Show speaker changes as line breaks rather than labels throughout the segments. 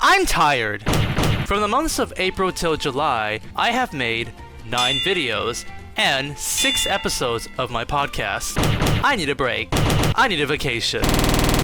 I'm tired. From the months of April till July, I have made 9 videos and 6 episodes of my podcast. I need a break. I need a vacation.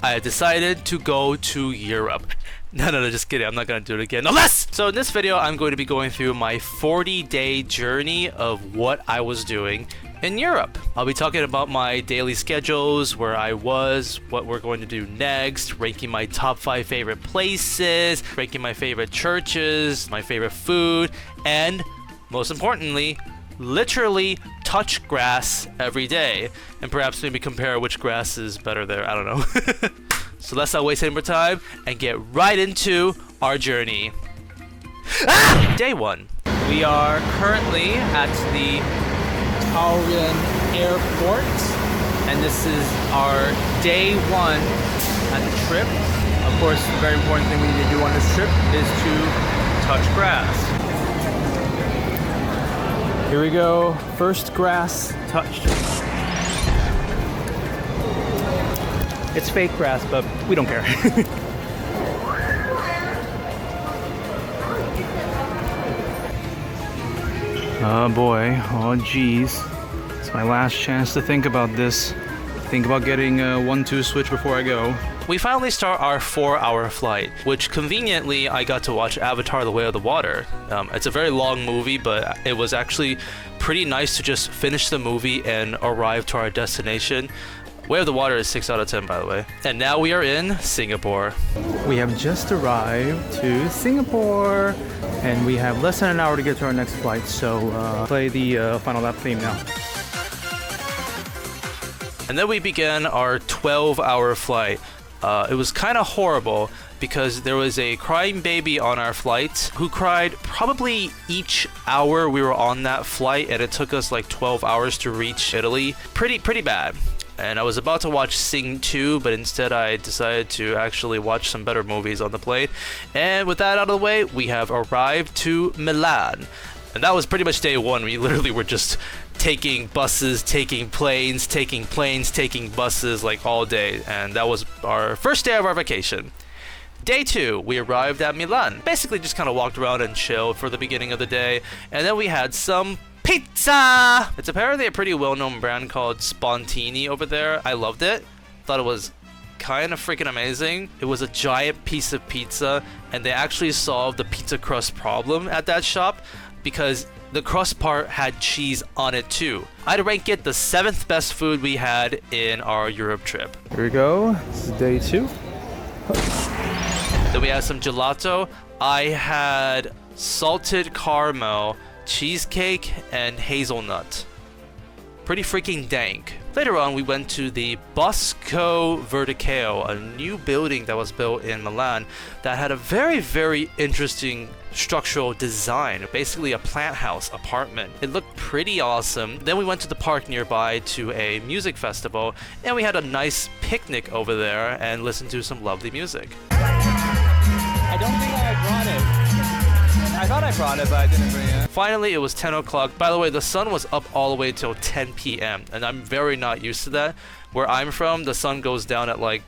I have decided to go to Europe. No, just kidding. I'm not gonna do it again. Unless! So in this video, I'm going to be going through my 40-day journey of what I was doing in Europe. I'll be talking about my daily schedules, where I was, what we're going to do next, ranking my top 5 favorite places, ranking my favorite churches, my favorite food, and most importantly, literally touch grass every day, and perhaps maybe compare which grass is better there. I don't know. So let's not waste any more time and get right into our journey. Day 1. We are currently at the Tallinn Airport, and this is our day 1 at the trip. Of course, the very important thing we need to do on this trip is to touch grass. Here we go, first grass touched. It's fake grass, but we don't care. Oh boy, oh geez. It's my last chance to think about this. Think about getting a 1-2 switch before I go. We finally start our 4-hour flight, which conveniently I got to watch Avatar: The Way of the Water. It's a very long movie, but it was actually pretty nice to just finish the movie and arrive to our destination. Way of the Water is 6 out of 10, by the way. And now we are in Singapore. We have just arrived to Singapore, and we have less than an hour to get to our next flight, so play the final lap theme now. And then we began our 12-hour flight. It was kind of horrible because there was a crying baby on our flight who cried probably each hour we were on that flight, and it took us like 12 hours to reach Italy. Pretty bad. And I was about to watch Sing 2, but instead I decided to actually watch some better movies on the plane. And with that out of the way, we have arrived to Milan. And that was pretty much day 1. We literally were just taking buses, taking planes, taking buses like all day. And that was our first day of our vacation. Day 2, we arrived at Milan. Basically just kind of walked around and chilled for the beginning of the day. And then we had some pizza! It's apparently a pretty well-known brand called Spontini over there. I loved it. Thought it was kind of freaking amazing. It was a giant piece of pizza, and they actually solved the pizza crust problem at that shop because the crust part had cheese on it too. I'd rank it the 7th best food we had in our Europe trip. Here we go. This is day 2. Then we had some gelato. I had salted caramel, cheesecake, and hazelnut. Pretty freaking dank. Later on, we went to the Bosco Verticale, a new building that was built in Milan that had a very interesting structural design, basically a plant house apartment. It looked pretty awesome. Then we went to the park nearby to a music festival, and we had a nice picnic over there and listened to some lovely music.
I don't think I brought it. I thought I brought it, but I didn't bring it.
Finally, it was 10 o'clock. By the way, the sun was up all the way till 10 p.m. And I'm very not used to that. Where I'm from, the sun goes down at like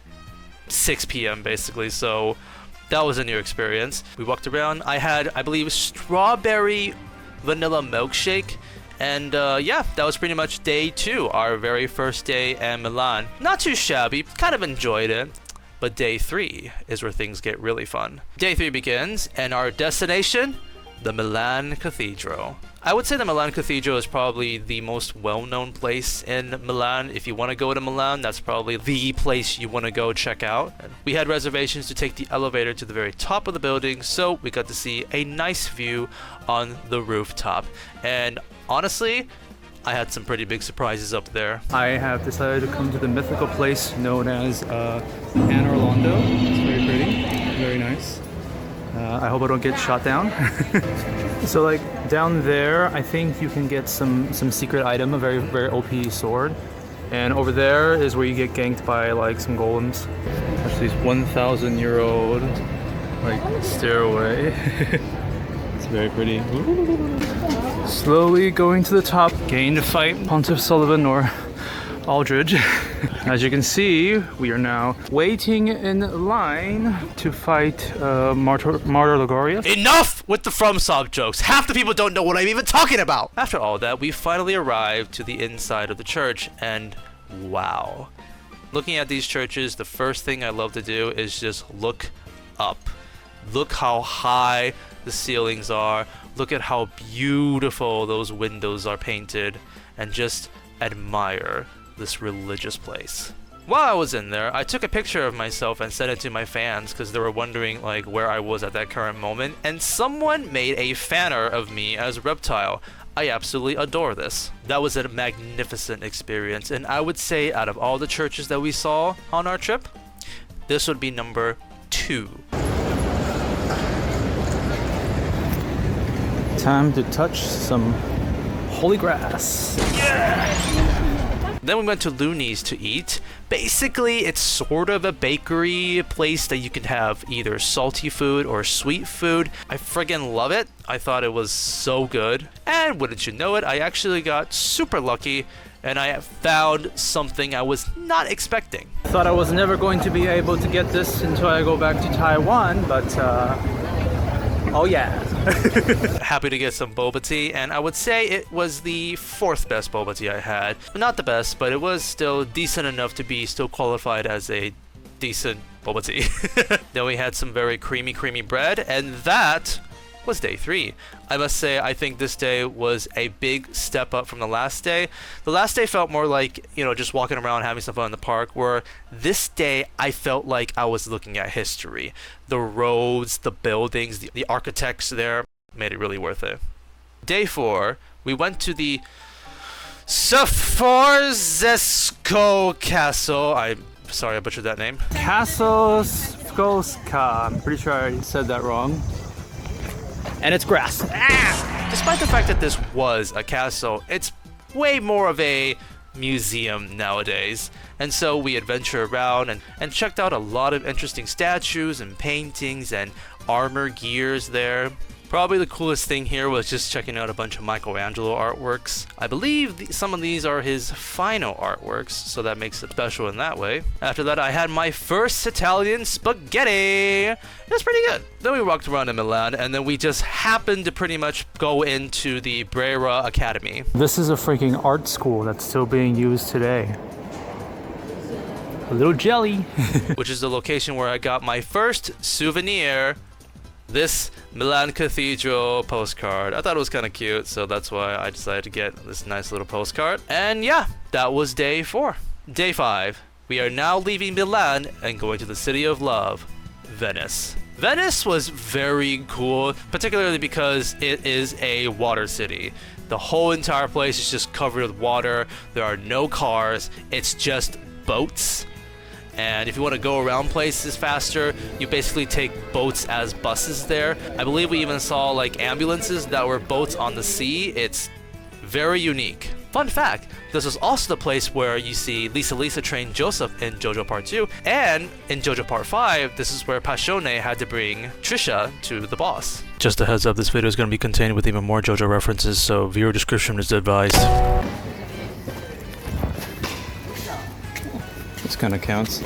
6 p.m. basically. So that was a new experience. We walked around. I had, I believe, strawberry vanilla milkshake. And yeah, that was pretty much day 2, our very first day in Milan. Not too shabby, kind of enjoyed it. But day 3 is where things get really fun. Day 3 begins, and our destination, the Milan Cathedral. I would say the Milan Cathedral is probably the most well-known place in Milan. If you want to go to Milan, that's probably the place you want to go check out. We had reservations to take the elevator to the very top of the building, so we got to see a nice view on the rooftop. And honestly, I had some pretty big surprises up there. I have decided to come to the mythical place known as Anne Orlando. It's very pretty, very nice. I hope I don't get shot down. So like down there, I think you can get some secret item, a very OP sword. And over there is where you get ganked by like some golems. There's these 1,000-year-old like stairway. It's very pretty. Slowly going to the top, getting to fight Pontiff Sullivan or
Aldridge. As you can see, we are now waiting in line to fight Martyr Logorius.
Enough with the FromSoft jokes. Half the people don't know what I'm even talking about. After all that, we finally arrived to the inside of the church, and wow. Looking at these churches, the first thing I love to do is just look up. Look how high the ceilings are. Look at how beautiful those windows are painted, and just admire this religious place. While I was in there, I took a picture of myself and sent it to my fans because they were wondering like where I was at that current moment, and someone made a fanner of me as Reptile. I absolutely adore this. That was a magnificent experience, and I would say out of all the churches that we saw on our trip, this would be number 2.
Time to touch some holy grass.
Then we went to Looney's to eat. Basically, it's sort of a bakery place that you can have either salty food or sweet food. I friggin' love it. I thought it was so good. And wouldn't you know it, I actually got super lucky and I found something I was not expecting.
Thought I was never going to be able to get this until I go back to Taiwan, but oh yeah.
Happy to get some boba tea, and I would say it was the 4th best boba tea I had. Not the best, but it was still decent enough to be still qualified as a decent boba tea. Then we had some very creamy bread, and that was day 3. I must say, I think this day was a big step up from the last day. The last day felt more like, just walking around having some fun in the park, where this day I felt like I was looking at history. The roads, the buildings, the architects there made it really worth it. Day 4, we went to the Sforzesko Castle. I'm sorry I butchered that name.
Castle Skolska. I'm pretty sure I said that wrong. And it's grass.
Despite the fact that this was a castle, it's way more of a museum nowadays. And so we adventured around and checked out a lot of interesting statues and paintings and armor gears there. Probably the coolest thing here was just checking out a bunch of Michelangelo artworks. I believe some of these are his final artworks, so that makes it special in that way. After that, I had my first Italian spaghetti. It was pretty good. Then we walked around in Milan, and then we just happened to pretty much go into the Brera Academy.
This is a freaking art school that's still being used today. A little jelly.
Which is the location where I got my first souvenir. This Milan Cathedral postcard. I thought it was kind of cute, so that's why I decided to get this nice little postcard. And yeah, that was day 4. Day 5. We are now leaving Milan and going to the city of love, Venice. Venice was very cool, particularly because it is a water city. The whole entire place is just covered with water. There are no cars. It's just boats. And if you want to go around places faster, you basically take boats as buses there. I believe we even saw like ambulances that were boats on the sea. It's very unique. Fun fact, this was also the place where you see Lisa train Joseph in JoJo Part 2. And in JoJo Part 5, this is where Passione had to bring Trisha to the boss. Just a heads up, this video is going to be contained with even more JoJo references, so viewer discretion is advised.
This kind of counts.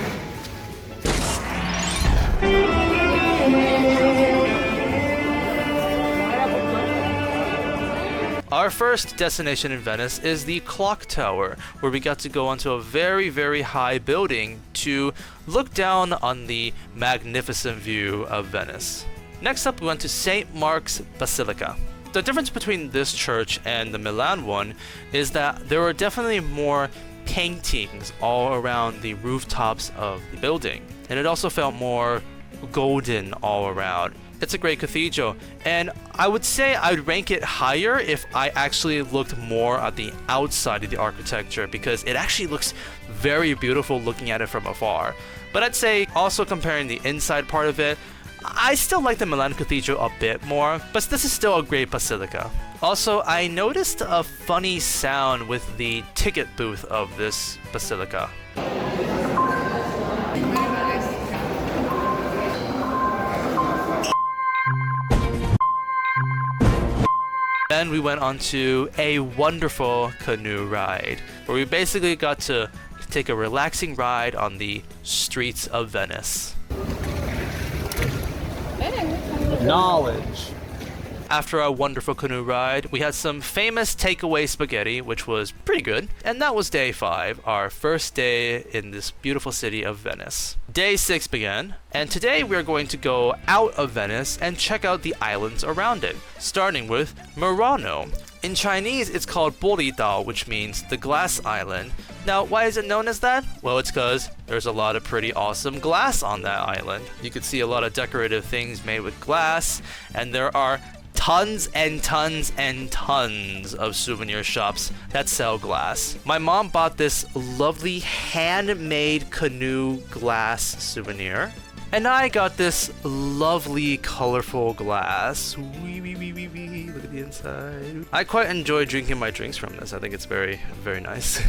Our first destination in Venice is the Clock Tower, where we got to go onto a very, very high building to look down on the magnificent view of Venice. Next up, we went to St. Mark's Basilica. The difference between this church and the Milan one is that there were definitely more paintings all around the rooftops of the building, and it also felt more golden all around. It's a great cathedral, and I would say I'd rank it higher if I actually looked more at the outside of the architecture, because it actually looks very beautiful looking at it from afar. But I'd say also comparing the inside part of it, I still like the Milan Cathedral a bit more, but this is still a great basilica. Also, I noticed a funny sound with the ticket booth of this basilica. Then we went on to a wonderful canoe ride, where we basically got to take a relaxing ride on the streets of Venice.
Knowledge.
After our wonderful canoe ride, we had some famous takeaway spaghetti, which was pretty good. And that was day 5, our first day in this beautiful city of Venice. Day 6 began, and today we're going to go out of Venice and check out the islands around it, starting with Murano. In Chinese, it's called Bolidao, which means the glass island. Now, why is it known as that? Well, it's because there's a lot of pretty awesome glass on that island. You can see a lot of decorative things made with glass, and there are tons and tons and tons of souvenir shops that sell glass. My mom bought this lovely handmade canoe glass souvenir, and I got this lovely colorful glass. Wee, wee, wee, wee, wee. Look at the inside. I quite enjoy drinking my drinks from this. I think it's very, very nice.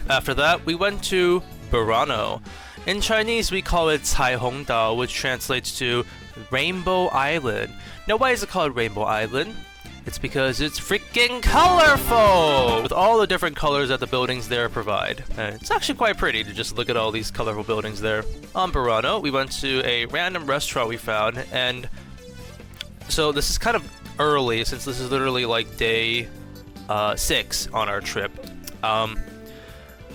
After that, we went to Burano. In Chinese, we call it Caihongdao, which translates to Rainbow Island. Now, why is it called Rainbow Island? It's because it's freaking colorful! With all the different colors that the buildings there provide. And it's actually quite pretty to just look at all these colorful buildings there. On Burano, we went to a random restaurant we found, and so this is kind of early, since this is literally like day 6 on our trip.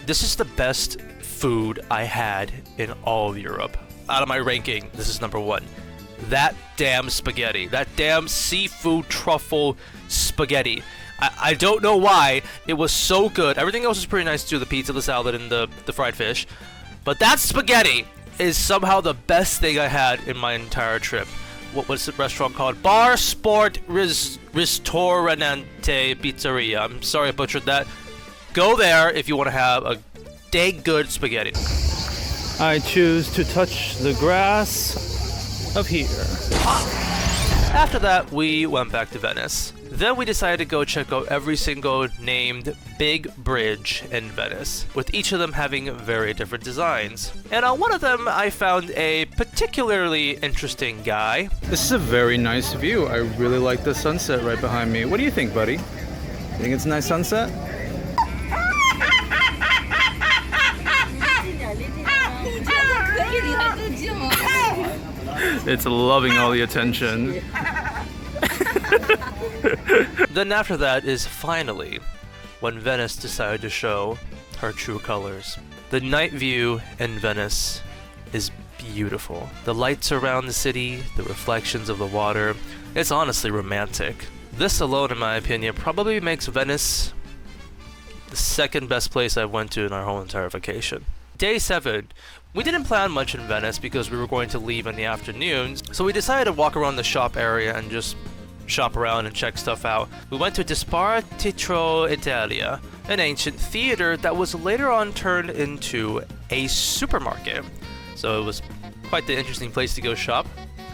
This is the best food I had in all of Europe. Out of my ranking, this is number 1. That damn spaghetti. That damn seafood truffle spaghetti. I don't know why. It was so good. Everything else was pretty nice too. The pizza, the salad, and the fried fish. But that spaghetti is somehow the best thing I had in my entire trip. What's the restaurant called? Bar Sport Ristorante Pizzeria. I'm sorry I butchered that. Go there if you want to have a dang good spaghetti.
I choose to touch the grass of here.
After that, we went back to Venice. Then we decided to go check out every single named big bridge in Venice, with each of them having very different designs. And on one of them, I found a particularly interesting guy.
This is a very nice view. I really like the sunset right behind me. What do you think, buddy? You think it's a nice sunset? It's loving all the attention.
Then after that is finally when Venice decided to show her true colors. The night view in Venice is beautiful. The lights around the city, the reflections of the water, it's honestly romantic. This alone, in my opinion, probably makes Venice the second best place I went to in our whole entire vacation. Day 7. We didn't plan much in Venice because we were going to leave in the afternoons, so we decided to walk around the shop area and just shop around and check stuff out. We went to Dispar Teatro Italia, an ancient theater that was later on turned into a supermarket. So it was quite the interesting place to go shop.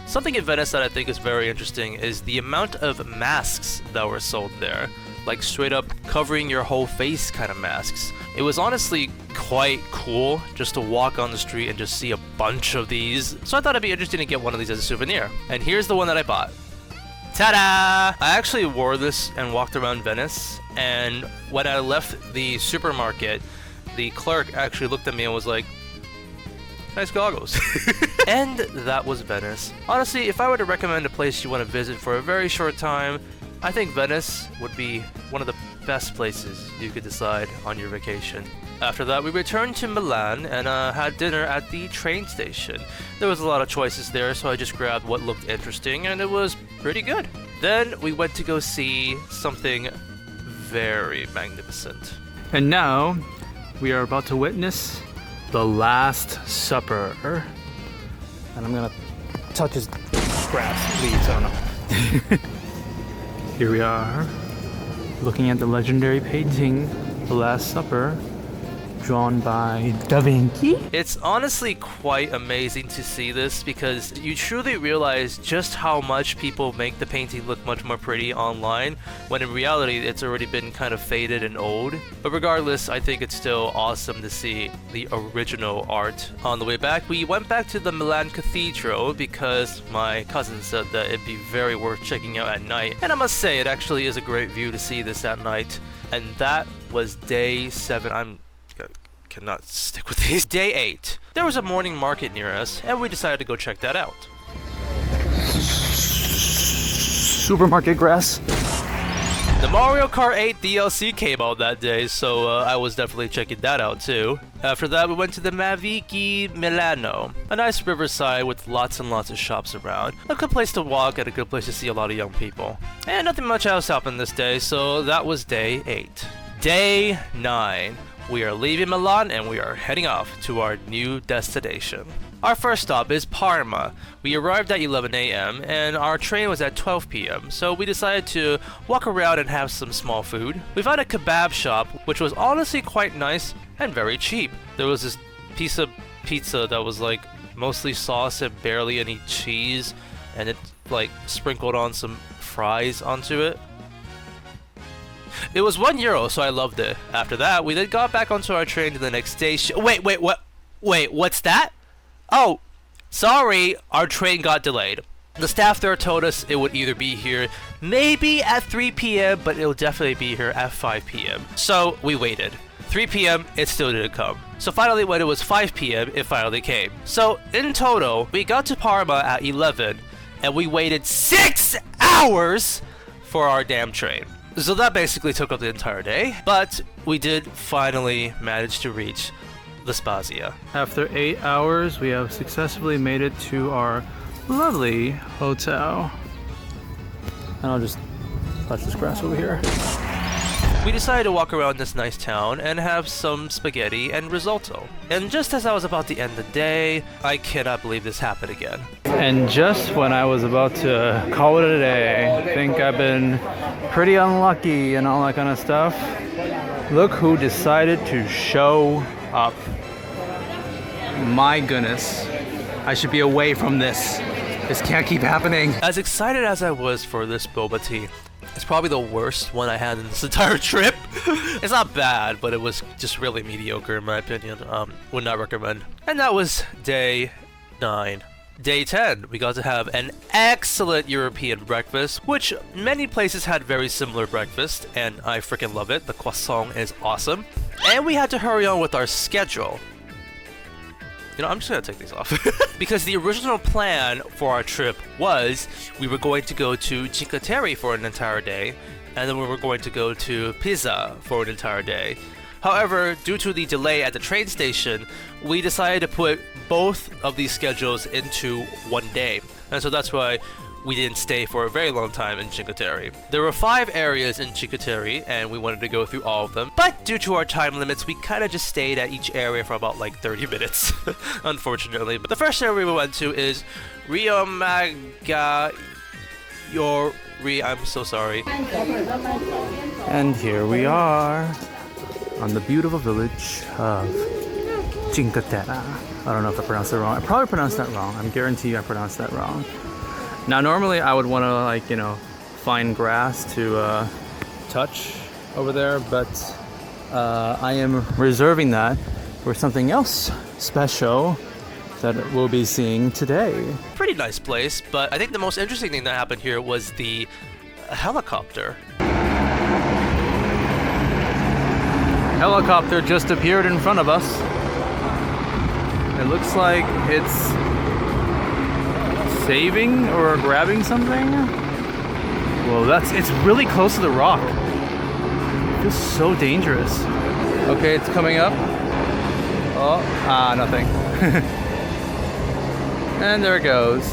Something in Venice that I think is very interesting is the amount of masks that were sold there. Like straight up covering your whole face kind of masks. It was honestly quite cool just to walk on the street and just see a bunch of these. So I thought it'd be interesting to get one of these as a souvenir. And here's the one that I bought. Ta-da! I actually wore this and walked around Venice, and when I left the supermarket, the clerk actually looked at me and was like, nice goggles. And that was Venice. Honestly, if I were to recommend a place you want to visit for a very short time, I think Venice would be one of the best places you could decide on your vacation. After that, we returned to Milan and had dinner at the train station. There was a lot of choices there, so I just grabbed what looked interesting, and it was pretty good. Then we went to go see something very magnificent.
And now, we are about to witness the Last Supper. And I'm gonna touch his grass leaves, I don't know. Here we are, looking at the legendary painting, The Last Supper. drawn by Da Vinci.
It's honestly quite amazing to see this because you truly realize just how much people make the painting look much more pretty online when in reality it's already been kind of faded and old. But regardless, I think it's still awesome to see the original art. On the way back, we went back to the Milan Cathedral because my cousin said that it'd be very worth checking out at night. And I must say, it actually is a great view to see this at night. And that was day 7. Cannot stick with these. Day 8. There was a morning market near us, and we decided to go check that out.
Supermarket grass.
The Mario Kart 8 DLC came out that day, so I was definitely checking that out too. After that, we went to the Maviki Milano, a nice riverside with lots and lots of shops around. A good place to walk and a good place to see a lot of young people. And nothing much else happened this day, so that was day 8. Day 9. We are leaving Milan and we are heading off to our new destination. Our first stop is Parma. We arrived at 11 a.m. and our train was at 12 p.m. So we decided to walk around and have some small food. We found a kebab shop which was honestly quite nice and very cheap. There was this piece of pizza that was like mostly sauce and barely any cheese, and it like sprinkled on some fries onto it. It was €1, so I loved it. After that, we then got back onto our train to the next station. Wait, what's that? Oh, sorry, our train got delayed. The staff there told us it would either be here maybe at 3 p.m., but it'll definitely be here at 5 p.m. So we waited. 3 p.m., it still didn't come. So finally, when it was 5 p.m., it finally came. So in total, we got to Parma at 11, and we waited 6 hours for our damn train. So that basically took up the entire day, but we did finally manage to reach the Spezia.
After 8 hours, we have successfully made it to our lovely hotel. And I'll just touch this grass over here.
We decided to walk around this nice town and have some spaghetti and risotto. And just as I was about to end the day, I cannot believe this happened again.
And just when I was about to call it a day, I think I've been pretty unlucky and all that kind of stuff, look who decided to show up. My goodness, I should be away from this. This can't keep happening.
As excited as I was for this boba tea, it's probably the worst one I had in this entire trip. It's not bad, but it was just really mediocre in my opinion. Would not recommend. And that was day 9. Day 10, we got to have an excellent European breakfast, which many places had very similar breakfast, and I freaking love it. The croissant is awesome. And we had to hurry on with our schedule. You know, I'm just gonna take these off. Because the original plan for our trip was we were going to go to Cinque Terre for an entire day, and then we were going to go to Pisa for an entire day. However, due to the delay at the train station, we decided to put both of these schedules into one day. And so that's why we didn't stay for a very long time in Cinque Terre. There were 5 areas in Cinque Terre, and we wanted to go through all of them. But due to our time limits, we kind of just stayed at each area for about like 30 minutes, unfortunately. But the first area we went to is Riomaggiore. I'm so sorry.
And here we are on the beautiful village of Cinque Terre. I don't know if I pronounced it wrong. I probably pronounced that wrong. I'm guaranteed I pronounced that wrong. Now, normally I would want to, like, you know, find grass to touch over there, but I am reserving that for something else special that we'll be seeing today.
Pretty nice place, but I think the most interesting thing that happened here was the helicopter.
Helicopter just appeared in front of us. It looks like it's saving or grabbing something. Well, it's really close to the rock. It feels so dangerous. Okay, it's coming up. Oh, nothing. And there it goes.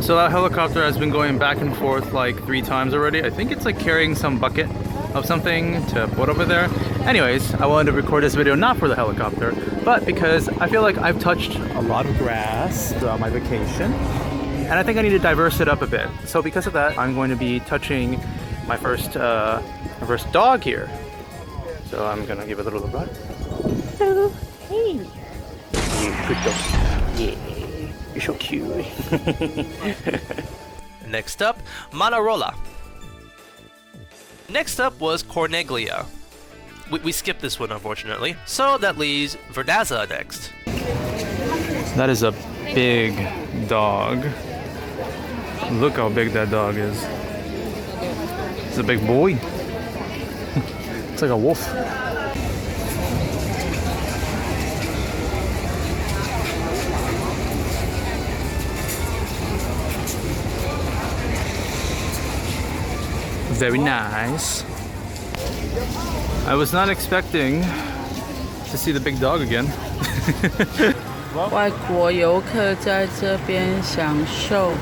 So that helicopter has been going back and forth like 3 times already. I think it's like carrying some bucket of something to put over there. Anyways, I wanted to record this video not for the helicopter, but because I feel like I've touched a lot of grass throughout my vacation, and I think I need to diverse it up a bit. So because of that, I'm going to be touching my first dog here. So I'm gonna give it a little run.
Hello. Hey.
Good dog. Yeah, you're so cute.
Next up, Manarola. Next up was Corneglia. We skipped this one, unfortunately. So that leaves Vernaza next.
That is a big dog. Look how big that dog is. It's a big boy. It's like a wolf. Very nice. I was not expecting to see the big dog again.
外国游客在这边享受。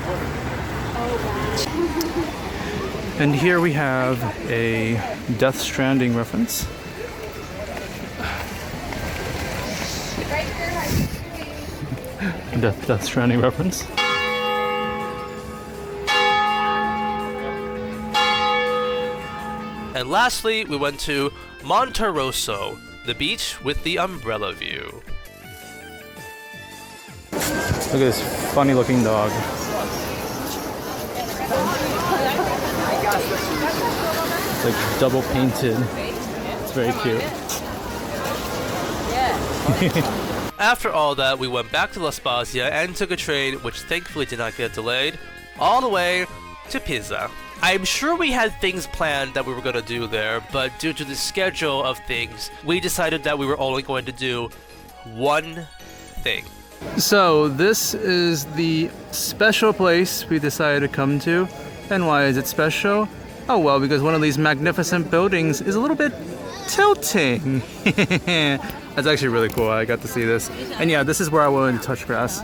And here we have a Death Stranding reference. Death Stranding reference.
And lastly, we went to Monterosso, the beach with the umbrella view.
Look at this funny looking dog. It's like double painted. It's very cute.
After all that, we went back to La Spezia and took a train, which thankfully did not get delayed, all the way to Pisa. I'm sure we had things planned that we were going to do there, but due to the schedule of things, we decided that we were only going to do one thing.
So this is the special place we decided to come to. And why is it special? Oh well, because one of these magnificent buildings is a little bit tilting. That's actually really cool. I got to see this. And yeah, this is where I wanted to touch grass.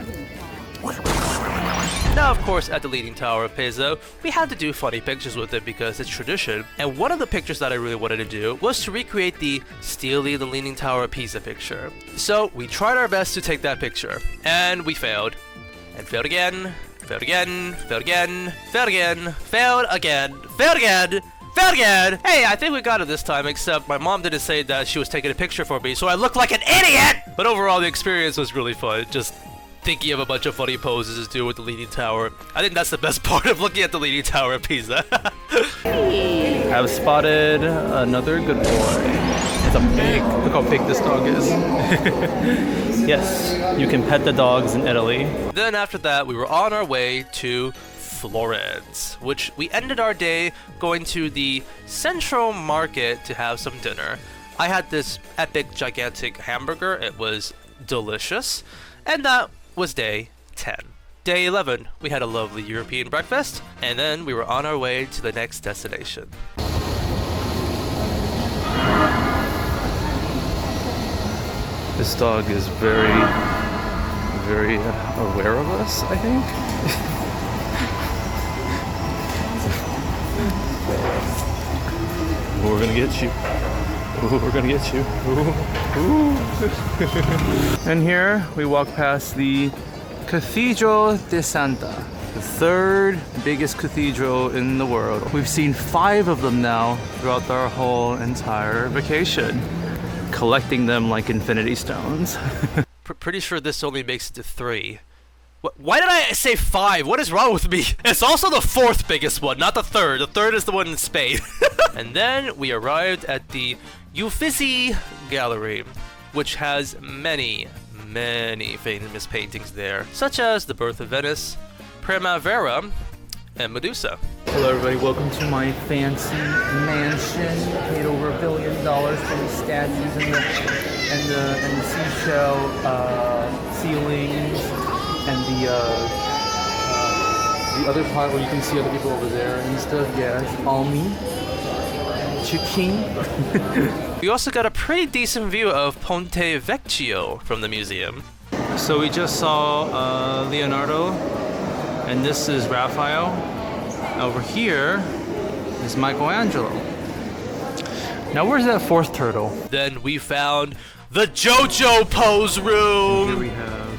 Now, of course, at the Leaning Tower of Pisa, we had to do funny pictures with it because it's tradition. And one of the pictures that I really wanted to do was to recreate the Steely the Leaning Tower of Pisa picture. So we tried our best to take that picture, and we failed. And failed again, failed again, failed again, failed again, failed again, failed again, failed again! Hey, I think we got it this time, except my mom didn't say that she was taking a picture for me, so I looked like an idiot! But overall, the experience was really fun. Just thinking of a bunch of funny poses to do with the Leaning Tower. I think that's the best part of looking at the Leaning Tower of Pisa.
I've spotted another good boy. It's a big, look how big this dog is. Yes, you can pet the dogs in Italy.
Then after that, we were on our way to Florence, which we ended our day going to the Central Market to have some dinner. I had this epic, gigantic hamburger. It was delicious. And that was day 10. Day 11, we had a lovely European breakfast, and then we were on our way to the next destination.
This dog is very aware of us, I think. We're gonna get you. Ooh, we're gonna get you. Ooh. Ooh. And here we walk past the Cathedral de Santa, the third biggest cathedral in the world. We've seen 5 of them now throughout our whole entire vacation, collecting them like infinity stones.
Pretty sure this only makes it to 3. Why did I say 5? What is wrong with me? It's also the 4th biggest one, not the 3rd. The 3rd is the one in Spain. And then we arrived at the Uffizi Gallery, which has many famous paintings there, such as The Birth of Venice, Primavera, and Medusa.
Hello everybody, welcome to my fancy mansion. Paid over $1 billion for the statues and the seashell ceilings and the other part where you can see other people over there and stuff. Yeah, it's all me. Chicken.
We also got a pretty decent view of Ponte Vecchio from the museum.
So we just saw Leonardo, and this is Raphael. Over here is Michelangelo. Now where's that 4th turtle?
Then we found the JoJo pose room.
Here we have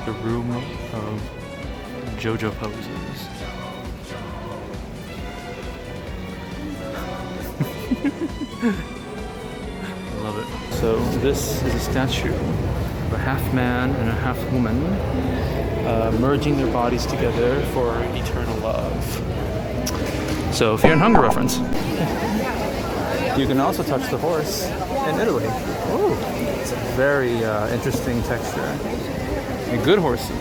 the room of JoJo poses. love it. So this is a statue of a half man and a half woman merging their bodies together for eternal love. So if you're in Hunger reference, you can also touch the horse in Italy. Oh, it's a very interesting texture. A good horsey.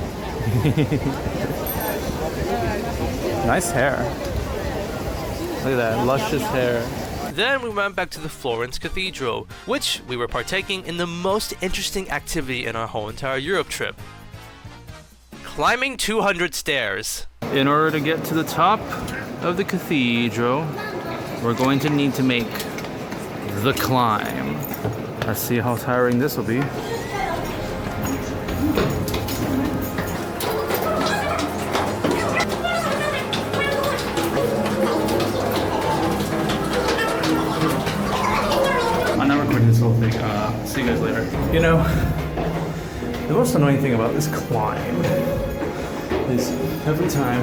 Nice hair. Look at that, luscious hair.
Then we went back to the Florence Cathedral, which we were partaking in the most interesting activity in our whole entire Europe trip. Climbing 200 stairs.
In order to get to the top of the cathedral, we're going to need to make the climb. Let's see how tiring this will be. I'm not recording this whole thing. See you guys later. You know, the most annoying thing about this climb is every time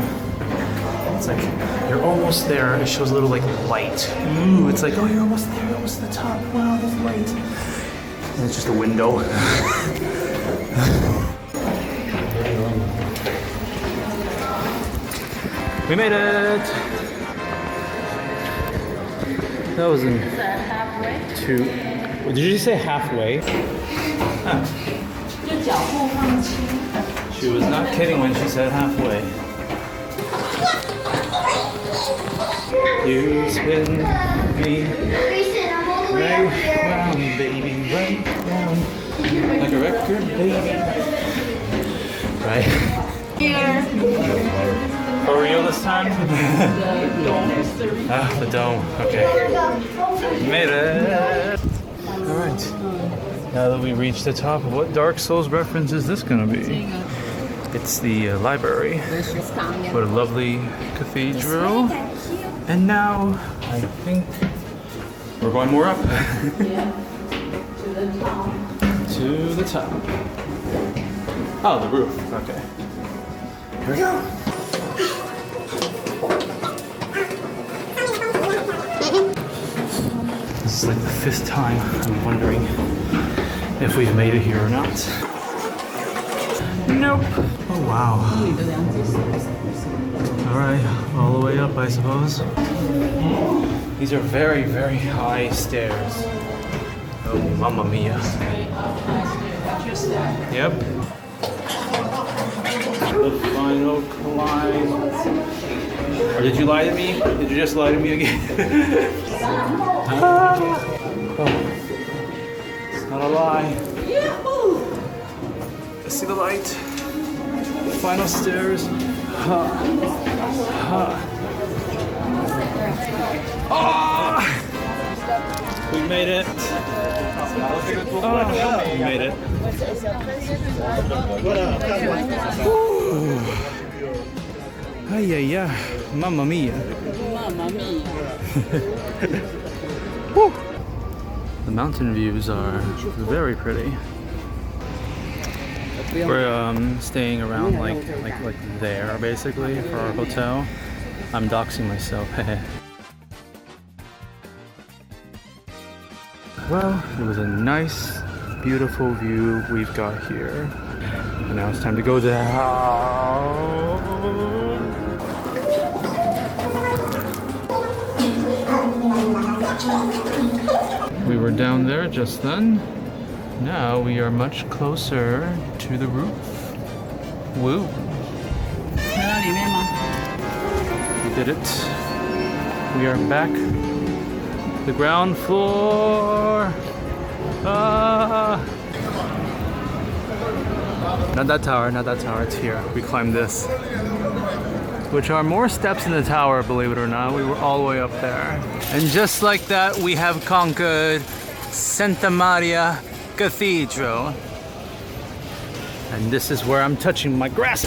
it's like you're almost there, it shows a little like light. Ooh, it's like, oh, you're almost there, you're almost at the top. Wow, there's light. And it's just a window. We made it! That was in two. Did you say halfway? Huh. She was not kidding when she said halfway. You spin me right round, baby, right round, like a record, baby. Right. For real this time? The dome. Okay. Made it. All right. Now that we reached the top, what Dark Souls reference is this gonna be? It's the library. What a lovely cathedral. And now, I think we're going more up. To the top. Oh, the roof. Okay. Here we go. This is like the 5th time I'm wondering if we've made it here or not. Nope. Oh, wow. All right, all the way up, I suppose. These are very, very high stairs. Oh, mamma mia. Yep. The final climb. Or did you lie to me? Did you just lie to me again? Oh. It's not a lie. I see the light. Final stairs. Ha. Ha. Oh! We made it. Oh, we made it. Ay, ay, ay. Mamma mia.
Mamma mia.
The mountain views are very pretty. We're staying around like there basically for our hotel. I'm doxing myself. Well, it was a nice, beautiful view we've got here. And now it's time to go down. We were down there just then. Now we are much closer to the roof. Woo. We did it. We are back. The ground floor. Ah. Not that tower, not that tower. It's here. We climbed this. Which are more steps in the tower, believe it or not. We were all the way up there. And just like that, we have conquered Santa Maria Cathedral. And this is where I'm touching my grass.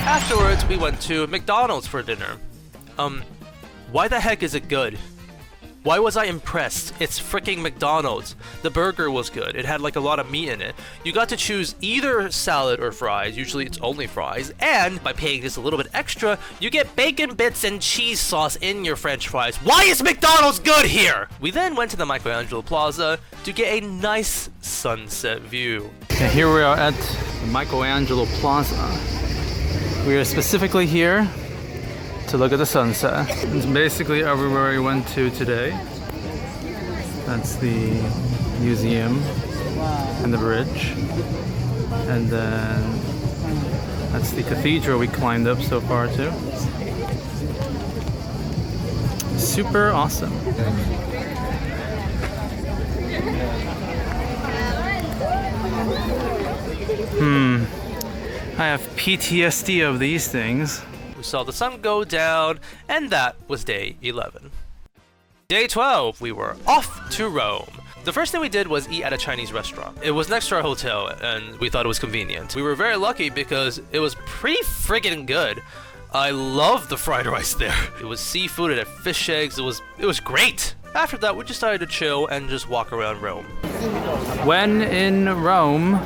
Afterwards, we went to McDonald's for dinner. Why the heck is it good? Why was I impressed? It's freaking McDonald's. The burger was good. It had like a lot of meat in it. You got to choose either salad or fries. Usually it's only fries. And by paying just a little bit extra, you get bacon bits and cheese sauce in your french fries. Why is McDonald's good here? We then went to the Michelangelo Plaza to get a nice sunset view.
Okay, here we are at the Michelangelo Plaza. We are specifically here to look at the sunset. It's basically everywhere we went to today. That's the museum and the bridge. And then that's the cathedral we climbed up so far too. Super awesome. I have PTSD of these things.
We saw the sun go down, and that was day 11. Day 12, we were off to Rome. The first thing we did was eat at a Chinese restaurant. It was next to our hotel, and we thought it was convenient. We were very lucky because it was pretty friggin' good. I loved the fried rice there. It was seafood, it had fish eggs, it was great. After that, we decided to chill and just walk around Rome.
When in Rome,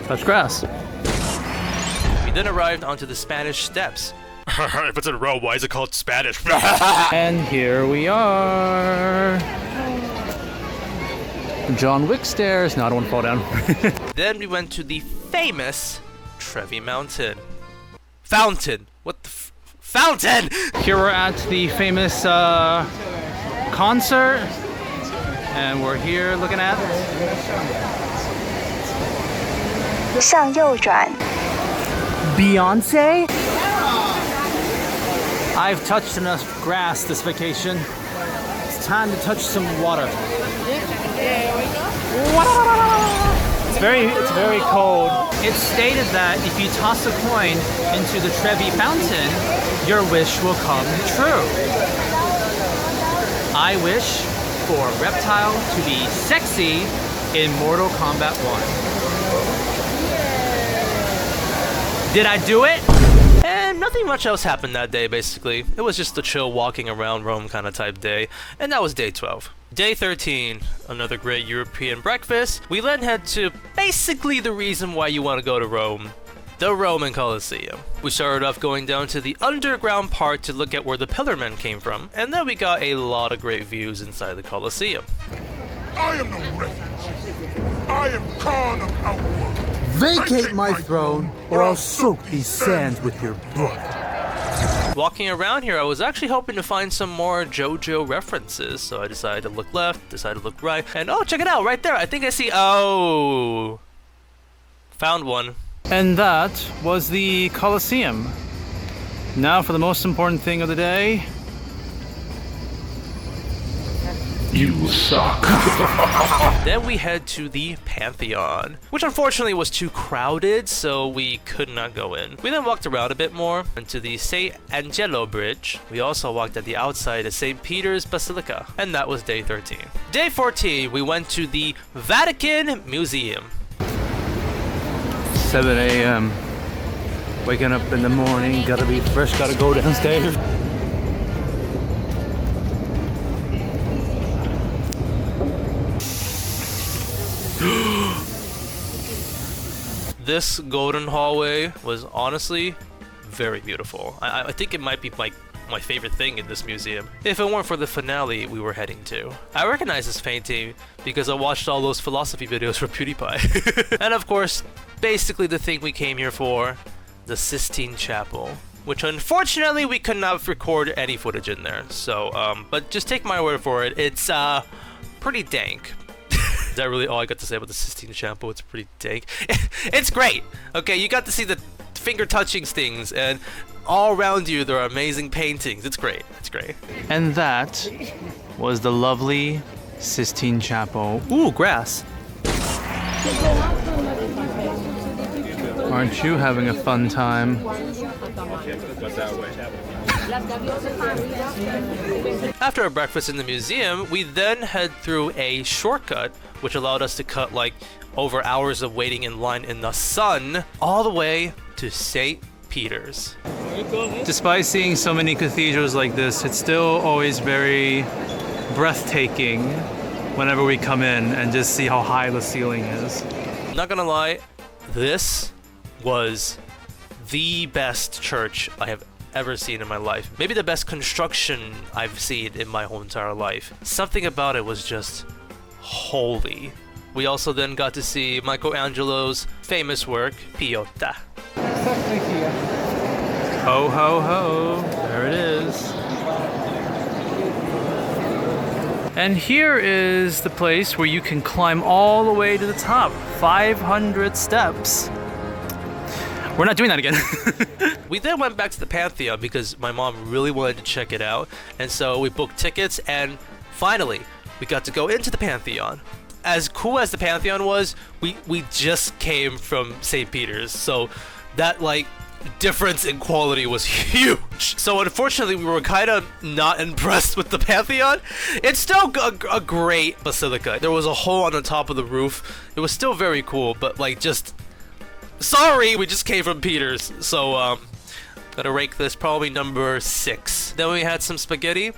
touch grass.
We then arrived onto the Spanish Steps. If it's in Rome, why is it called Spanish?
And here we are. John Wick stairs. No, I don't want to fall down.
Then we went to the famous Trevi Mountain. Fountain. What the fountain?
Here we're at the famous concert. And we're here looking at
向右转
Beyonce. I've touched enough grass this vacation. It's time to touch some water. It's very cold. It's stated that if you toss a coin into the Trevi Fountain, your wish will come true. I wish for Reptile to be sexy in Mortal Kombat 1. Did I do it?
And nothing much else happened that day, basically. It was just a chill walking around Rome kind of type day. And that was day 12. Day 13, another great European breakfast. We then head to basically the reason why you want to go to Rome. The Roman Colosseum. We started off going down to the underground part to look at where the Pillarmen came from. And then we got a lot of great views inside the Colosseum.
I am no refugee. I am Khan of Outworld.
Vacate my throne, or I'll soak these sands with your blood.
Walking around here, I was actually hoping to find some more JoJo references, so I decided to look left, decided to look right, and oh, check it out, right there, I think I see, oh, found one.
And that was the Colosseum. Now for the most important thing of the day.
You suck.
Then we head to the Pantheon, which unfortunately was too crowded, so we could not go in. We then walked around a bit more, went to the St. Angelo Bridge. We also walked at the outside of St. Peter's Basilica, and that was day 13. Day 14, we went to the Vatican Museum.
7 a.m. Waking up in the morning, gotta be fresh, gotta go downstairs.
This golden hallway was honestly very beautiful. I think it might be my favorite thing in this museum, if it weren't for the finale we were heading to. I recognize this painting because I watched all those philosophy videos for PewDiePie. And of course, basically the thing we came here for, the Sistine Chapel, which unfortunately we could not record any footage in there. So, but just take my word for it, it's pretty dank. Is that really all I got to say about the Sistine Chapel? It's pretty dank. It's great. Okay, you got to see the finger touching things, and all around you there are amazing paintings. It's great. It's great.
And that was the lovely Sistine Chapel. Ooh, grass. Aren't you having a fun time?
After our breakfast in the museum, we then head through a shortcut, which allowed us to cut like over hours of waiting in line in the sun, all the way to St. Peter's.
despite seeing so many cathedrals like this, it's still always very breathtaking whenever we come in and just see how high the ceiling is.
Not gonna lie, this was the best church I have ever seen in my life. Maybe the best construction I've seen in my whole entire life. Something about it was just holy. We also then got to see Michelangelo's famous work, Pieta.
Ho ho ho, there it is. And here is the place where you can climb all the way to the top, 500 steps. We're not doing that again.
We then went back to the Pantheon because my mom really wanted to check it out, and so we booked tickets, and finally we got to go into the Pantheon. As cool as the Pantheon was, we just came from St. Peter's, so that like difference in quality was huge. So unfortunately we were kind of not impressed with the Pantheon. It's still a great basilica. There was a hole on the top of the roof. It was still very cool, but like just sorry, we just came from Peter's, so gotta rank this probably number 6. Then we had some spaghetti,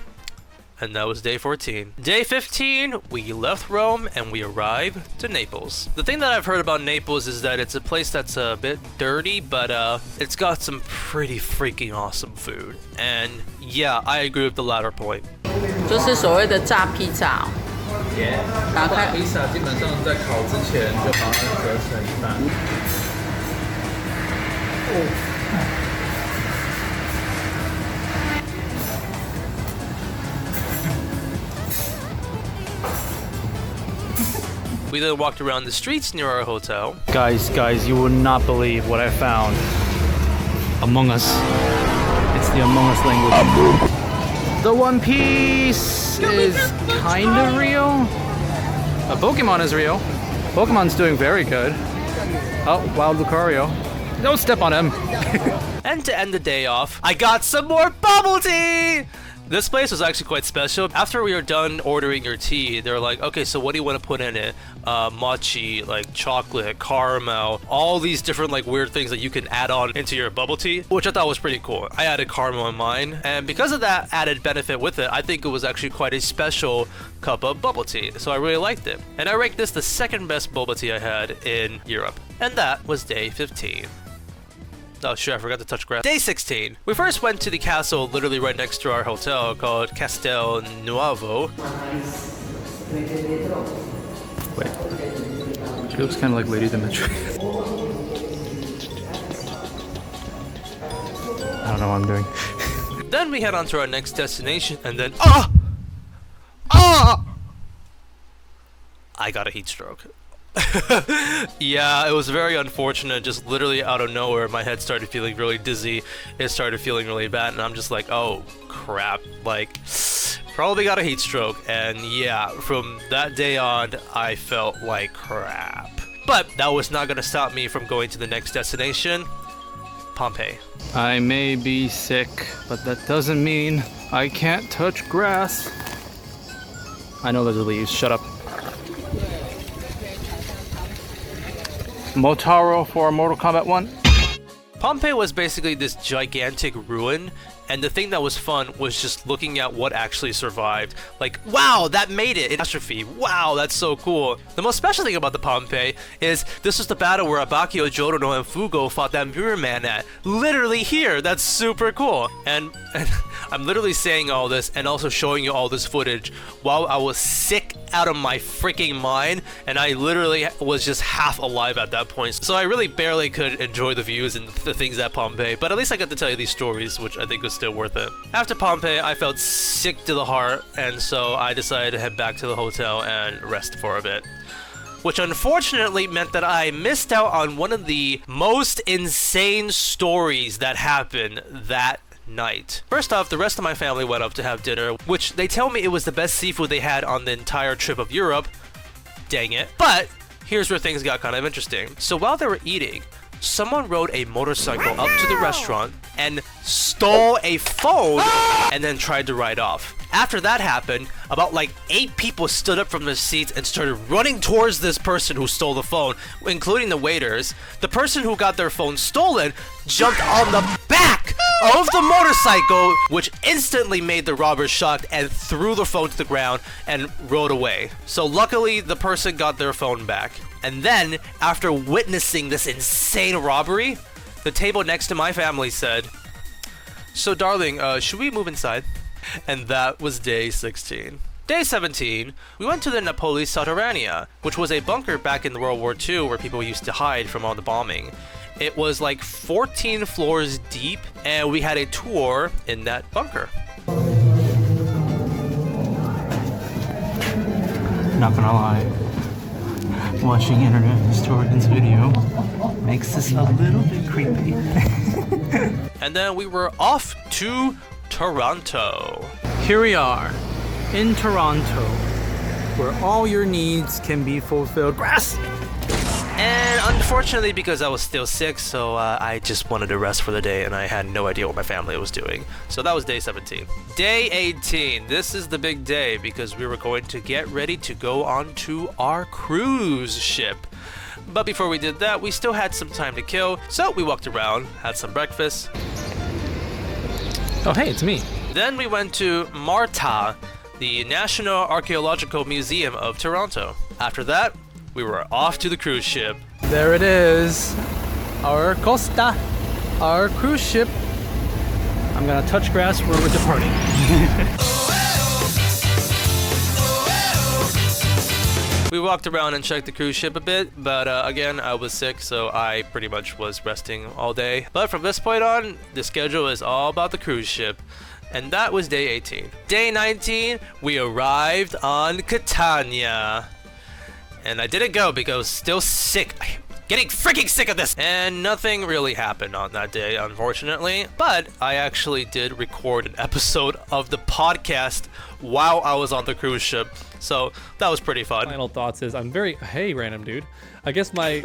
and that was day 14. Day 15, we left Rome and we arrived to Naples. The thing that I've heard about Naples is that it's a place that's a bit dirty, but it's got some pretty freaking awesome food. And yeah, I agree with the latter point.
就是所谓的炸披萨哦。打开
披萨基本上在烤之前就把它折成一半。
We then walked around the streets near our hotel.
Guys, you will not believe what I found. Among Us. It's the Among Us language. The One Piece is kinda real. Pokemon is real. Pokemon's doing very good. Oh, Wild Lucario. Don't step on him.
And to end the day off, I got some more bubble tea! This place was actually quite special. After we were done ordering your tea, they were like, okay, so what do you want to put in it? Mochi, like chocolate, caramel, all these different like weird things that you can add on into your bubble tea, which I thought was pretty cool. I added caramel in mine, and because of that added benefit with it, I think it was actually quite a special cup of bubble tea, so I really liked it. And I ranked this the second best bubble tea I had in Europe. And that was day 15. Oh shit, I forgot to touch grass. Day 16. We first went to the castle literally right next to our hotel called Castel Nuovo.
Wait. She looks kind of like Lady Dimitri. I don't know what I'm doing.
Then we head on to our next destination, and then I got a heat stroke. Yeah, it was very unfortunate. Just literally out of nowhere, my head started feeling really dizzy. It started feeling really bad, and I'm just like, oh crap, like probably got a heat stroke. And yeah, from that day on, I felt like crap. But that was not gonna stop me from going to the next destination, Pompeii.
I may be sick, but that doesn't mean I can't touch grass. I know there's leaves, shut up. Motaro for Mortal Kombat 1.
Pompeii was basically this gigantic ruin, and the thing that was fun was just looking at what actually survived. Like, wow, that made it! Catastrophe. Wow, that's so cool. The most special thing about the Pompeii is this was the battle where Abakio, Jorono, and Fugo fought that Mirror Man at. Literally here! That's super cool! And I'm literally saying all this and also showing you all this footage while I was sick out of my freaking mind, and I literally was just half alive at that point. So I really barely could enjoy the views and the things at Pompeii, but at least I got to tell you these stories, which I think was still worth it. After Pompeii, I felt sick to the heart, and so I decided to head back to the hotel and rest for a bit. Which unfortunately meant that I missed out on one of the most insane stories that happened that night. First off, the rest of my family went up to have dinner, which they tell me it was the best seafood they had on the entire trip of Europe. Dang it. But here's where things got kind of interesting. So while they were eating, someone rode a motorcycle up to the restaurant and stole a phone and then tried to ride off. After that happened, about like 8 people stood up from their seats and started running towards this person who stole the phone, including the waiters. The person who got their phone stolen jumped on the back of the motorcycle, which instantly made the robbers shocked and threw the phone to the ground and rode away. So luckily, the person got their phone back. And then, after witnessing this insane robbery, the table next to my family said, "So darling, should we move inside?" And that was day 16. Day 17, we went to the Napoli Sotterranea, which was a bunker back in World War II where people used to hide from all the bombing. It was like 14 floors deep, and we had a tour in that bunker.
Not gonna lie, watching internet historians video makes this a little bit creepy.
And then we were off to Toronto.
Here we are, in Toronto, where all your needs can be fulfilled. Grass!
And unfortunately, because I was still sick, so I just wanted to rest for the day, and I had no idea what my family was doing. So that was day 17. Day 18. This is the big day because we were going to get ready to go on to our cruise ship. But before we did that, we still had some time to kill, so we walked around, had some breakfast.
Oh, hey, it's me.
Then we went to MARTA, the National Archaeological Museum of Toronto. After that, we were off to the cruise ship.
There it is, our Costa, our cruise ship. I'm gonna touch grass where we're departing.
We walked around and checked the cruise ship a bit, but again, I was sick, so I pretty much was resting all day. But from this point on, the schedule is all about the cruise ship. And that was day 18. Day 19, we arrived on Catania. And I didn't go because I was still sick. Getting freaking sick of this! And nothing really happened on that day, unfortunately. But I actually did record an episode of the podcast while I was on the cruise ship. So that was pretty fun.
Final thoughts is hey, random dude. I guess my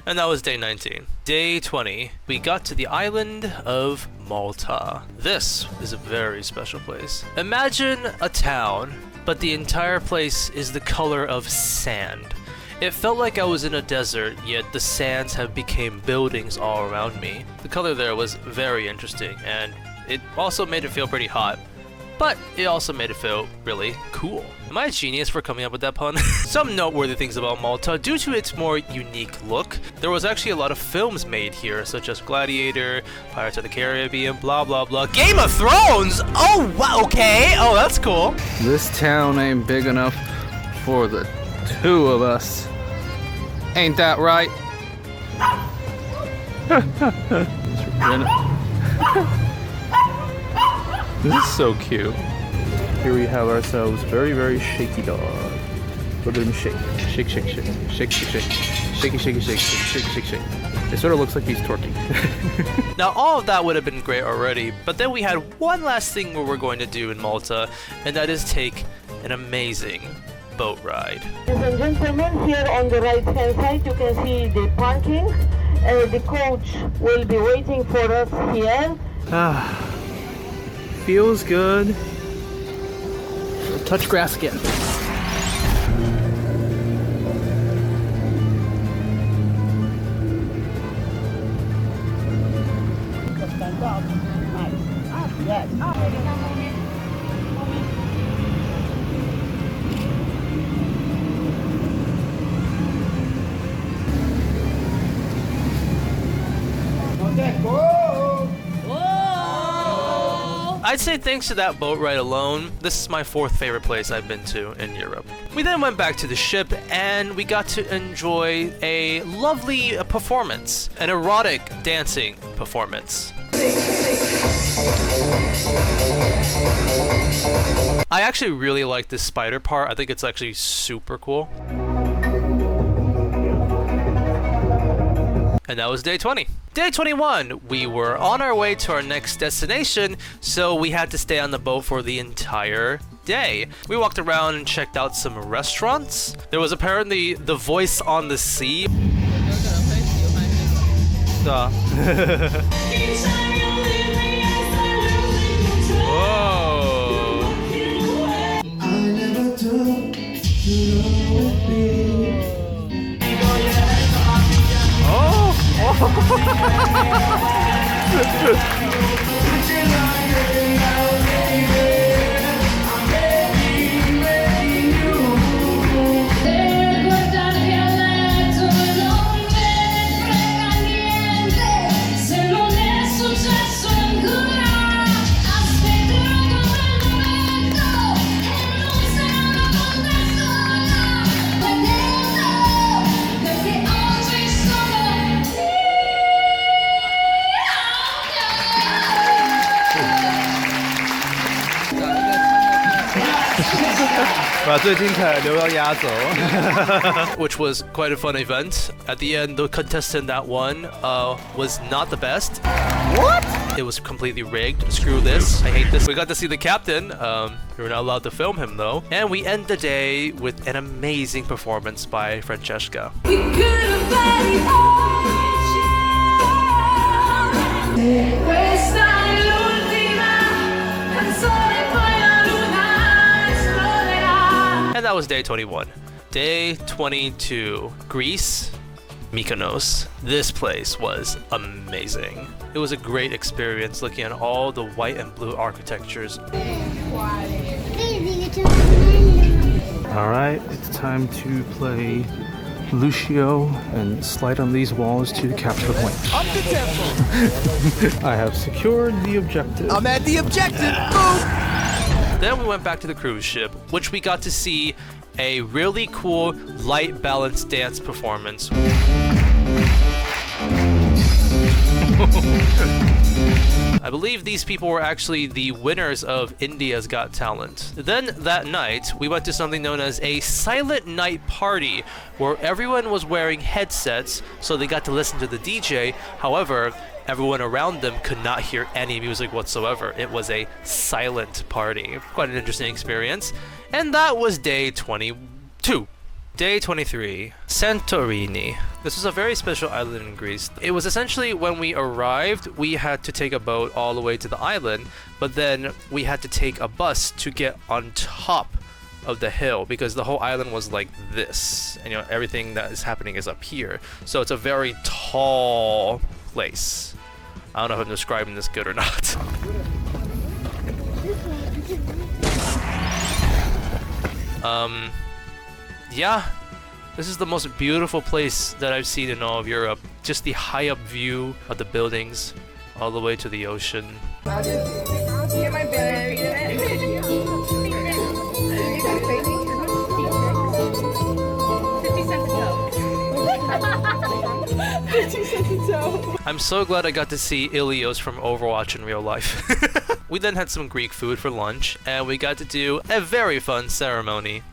And that was day 19. Day 20, we got to the island of Malta. This is a very special place. Imagine a town, but the entire place is the color of sand. It felt like I was in a desert, yet the sands have become buildings all around me. The color there was very interesting, and it also made it feel pretty hot. But it also made it feel really cool. Am I a genius for coming up with that pun? Some noteworthy things about Malta, due to its more unique look, there was actually a lot of films made here, such as Gladiator, Pirates of the Caribbean, blah blah blah. Game of Thrones! Oh, wow, okay! Oh, that's cool.
This town ain't big enough for the two of us. Ain't that right? This is so cute. Here we have ourselves very, very shaky dog. Look at him shake. Shake, shake, shake. Shake, shake, shake. Shaky, shaky, shake. Shake, shake, shake. It sort of looks like he's twerking.
Now, all of that would have been great already, but then we had one last thing we were going to do in Malta, and that is take an amazing boat ride.
Ladies and gentlemen, here on the right hand side you can see the parking. The coach will be waiting for us here.
Feels good. Touch grass again.
I'd say thanks to that boat ride alone, this is my 4th favorite place I've been to in Europe. We then went back to the ship and we got to enjoy a lovely performance, an erotic dancing performance. I actually really like this spider part. I think it's actually super cool. And that was day 20. Day 21, we were on our way to our next destination, so we had to stay on the boat for the entire day. We walked around and checked out some restaurants. There was apparently the Voice on the Sea.
把最精彩的留到压轴。
which was quite a fun event. At the end, the contestant that won was not the best. What? It was completely rigged. Screw this. I hate this. We got to see the captain. We were not allowed to film him though. And we end the day with an amazing performance by Francesca. And that was day 21. Day 22, Greece, Mykonos. This place was amazing. It was a great experience looking at all the white and blue architectures.
Alright, it's time to play Lucio and slide on these walls to capture the point.
Up the tempo.
I have secured the objective.
I'm at the objective. Boom.
Then we went back to the cruise ship, which we got to see a really cool light balance dance performance. I believe these people were actually the winners of India's Got Talent. Then that night, we went to something known as a silent night party, where everyone was wearing headsets, so they got to listen to the DJ. However, everyone around them could not hear any music whatsoever. It was a silent party. Quite an interesting experience. And that was day 22. Day 23, Santorini. This was a very special island in Greece. It was essentially when we arrived, we had to take a boat all the way to the island, but then we had to take a bus to get on top of the hill because the whole island was like this, and everything that is happening is up here. So it's a very tall place. I don't know if I'm describing this good or not. Yeah, this is the most beautiful place that I've seen in all of Europe. Just the high up view of the buildings all the way to the ocean. I'm so glad I got to see Ilios from Overwatch in real life. We then had some Greek food for lunch, and we got to do a very fun ceremony.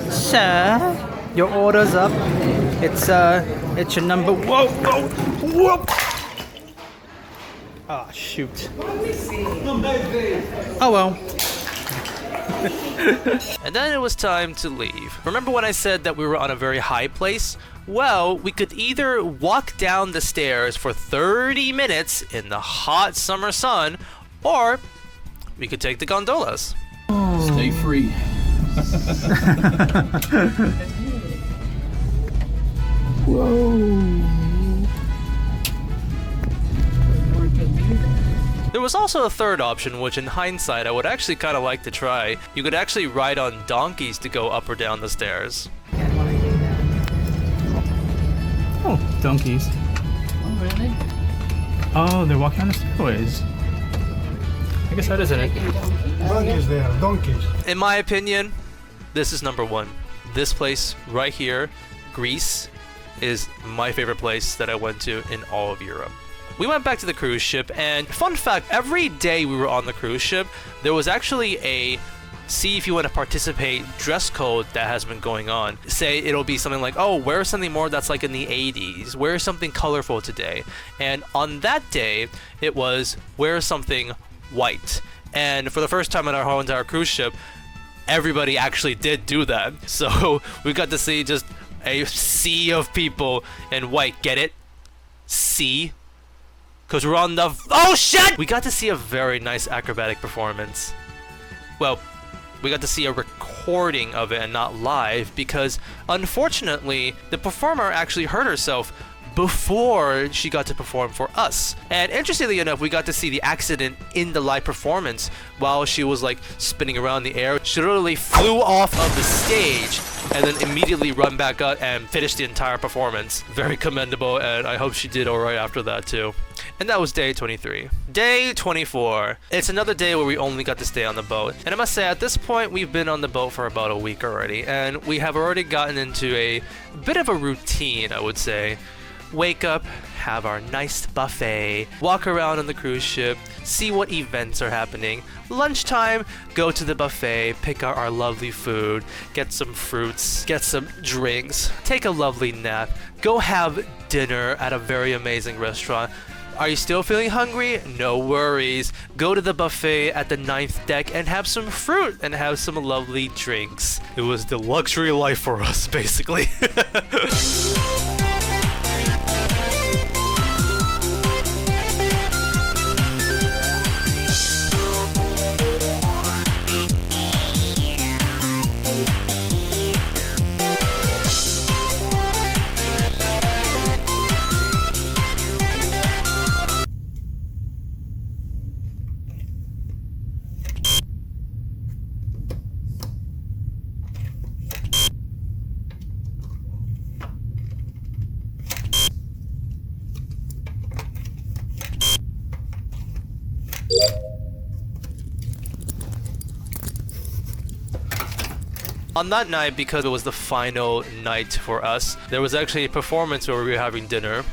Sir, your order's up. It's your number. Whoa, whoa, whoa! Ah, shoot. Oh well.
And then it was time to leave. Remember when I said that we were on a very high place? Well, we could either walk down the stairs for 30 minutes in the hot summer sun, or we could take the gondolas.
Stay free.
Whoa.
There was also a third option, which in hindsight I would actually kind of like to try. You could actually ride on donkeys to go up or down the stairs.
Oh, donkeys.
Oh, really?
Oh, they're walking on the stairways. I guess that isn't it.
Donkeys there, donkeys.
In my opinion, this is number one. This place right here, Greece, is my favorite place that I went to in all of Europe. We went back to the cruise ship, and fun fact, every day we were on the cruise ship, there was actually a see if you want to participate dress code that has been going on. Say it'll be something like, oh, wear something more that's like in the 80s, wear something colorful today. And on that day, it was wear something white. And for the first time on our whole entire cruise ship, everybody actually did do that. So we got to see just A sea of people in white. Get it? Sea? Because we're on the... Oh, shit! We got to see a very nice acrobatic performance. Well, we got to see a recording of it and not live because, unfortunately, the performer actually hurt herself before she got to perform for us. And interestingly enough, we got to see the accident in the live performance while she was like spinning around the air. She literally flew off of the stage and then immediately run back up and finish the entire performance. Very commendable, and I hope she did alright after that too. And that was day 23. Day 24. It's another day where we only got to stay on the boat. And I must say, at this point, we've been on the boat for about a week already, and we have already gotten into a bit of a routine, I would say. Wake up, have our nice buffet, walk around on the cruise ship, see what events are happening. Lunchtime, go to the buffet, pick out our lovely food, get some fruits, get some drinks, take a lovely nap, go have dinner at a very amazing restaurant. Are you still feeling hungry? No worries. Go to the buffet at the 9th deck and have some fruit and have some lovely drinks. It was the luxury life for us, basically. On that night, because it was the final night for us, there was actually a performance where we were having dinner.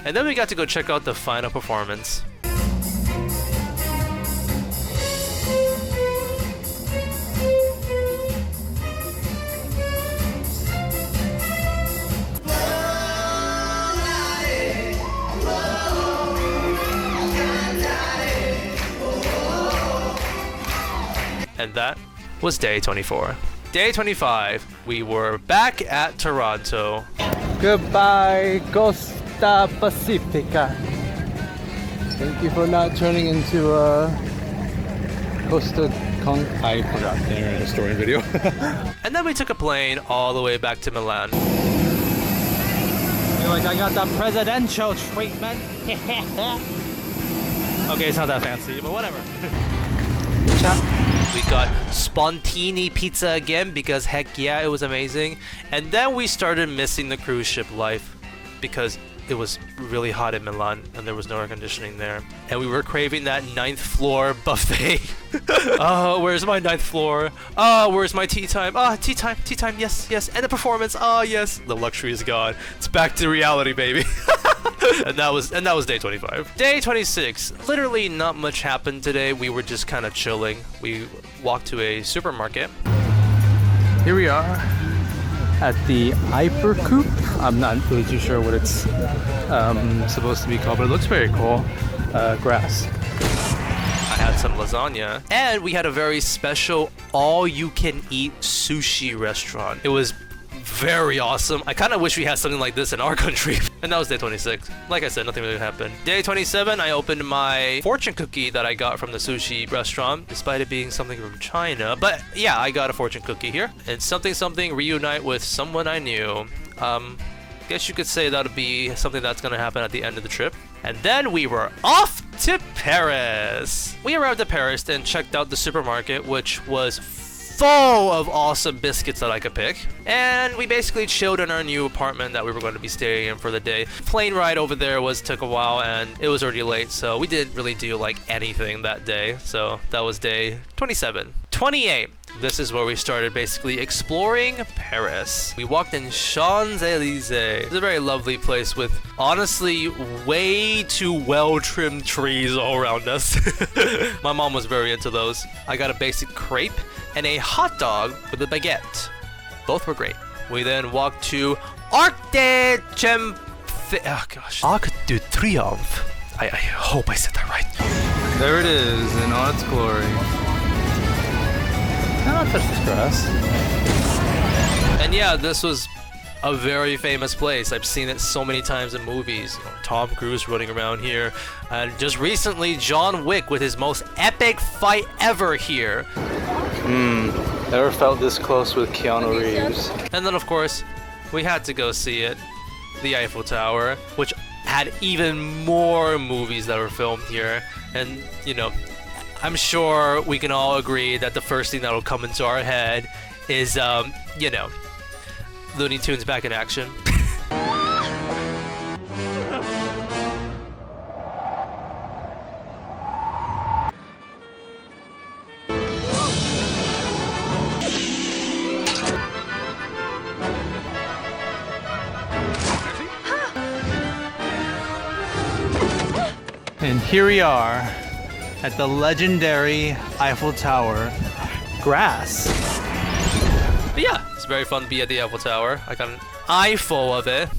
And then we got to go check out the final performance. And that was day 24. Day 25, we were back at Toronto.
Goodbye, Costa Pacifica. Thank you for not turning into Costa Con. I forgot the historian video.
And then we took a plane all the way back to Milan.
Feel like I got the presidential treatment. Okay, it's not that fancy, but whatever.
We got Spontini pizza again because heck yeah, it was amazing. And then we started missing the cruise ship life because it was really hot in Milan and there was no air conditioning there. And we were craving that 9th floor buffet. Oh, where's my 9th floor? Oh, where's my tea time? Ah, tea time, yes, yes. And the performance, oh yes. The luxury is gone. It's back to reality, baby. And that was day 25. Day 26. Literally not much happened today. We were just kind of chilling. We walked to a supermarket.
Here we are at the Hypercoop. I'm not really too sure what it's supposed to be called, but it looks very cool. Grass.
I had some lasagna, and we had a very special all-you-can-eat sushi restaurant. It was very awesome. I kind of wish we had something like this in our country. And that was day 26. Like I said, nothing really happened. Day 27, I opened my fortune cookie that I got from the sushi restaurant, despite it being something from China. But yeah, I got a fortune cookie here. And something, reunite with someone I knew. Guess you could say that would be something that's going to happen at the end of the trip. And then we were off to Paris. We arrived at Paris and checked out the supermarket, which was full of awesome biscuits that I could pick. And we basically chilled in our new apartment that we were going to be staying in for the day. Plane ride over there took a while and it was already late, so we didn't really do like anything that day. So that was day 27. 28. This is where we started basically exploring Paris. We walked in Champs-Elysees. It's a very lovely place with honestly way too well-trimmed trees all around us. My mom was very into those. I got a basic crepe and a hot dog with a baguette. Both were great. We then walked to Arc de Arc de Triomphe. I hope I said that right.
There it is in all its glory. I'll touch this grass.
And yeah, this was a very famous place. I've seen it so many times in movies. You know, Tom Cruise running around here. And just recently, John Wick with his most epic fight ever here.
Never felt this close with Keanu Reeves.
And then, of course, we had to go see it. The Eiffel Tower, which had even more movies that were filmed here. And, you know, I'm sure we can all agree that the first thing that'll come into our head is, you know, Looney Tunes back in action.
And here we are at the legendary Eiffel Tower. Grass.
But yeah, it's very fun to be at the Eiffel Tower. I got an eyeful of it.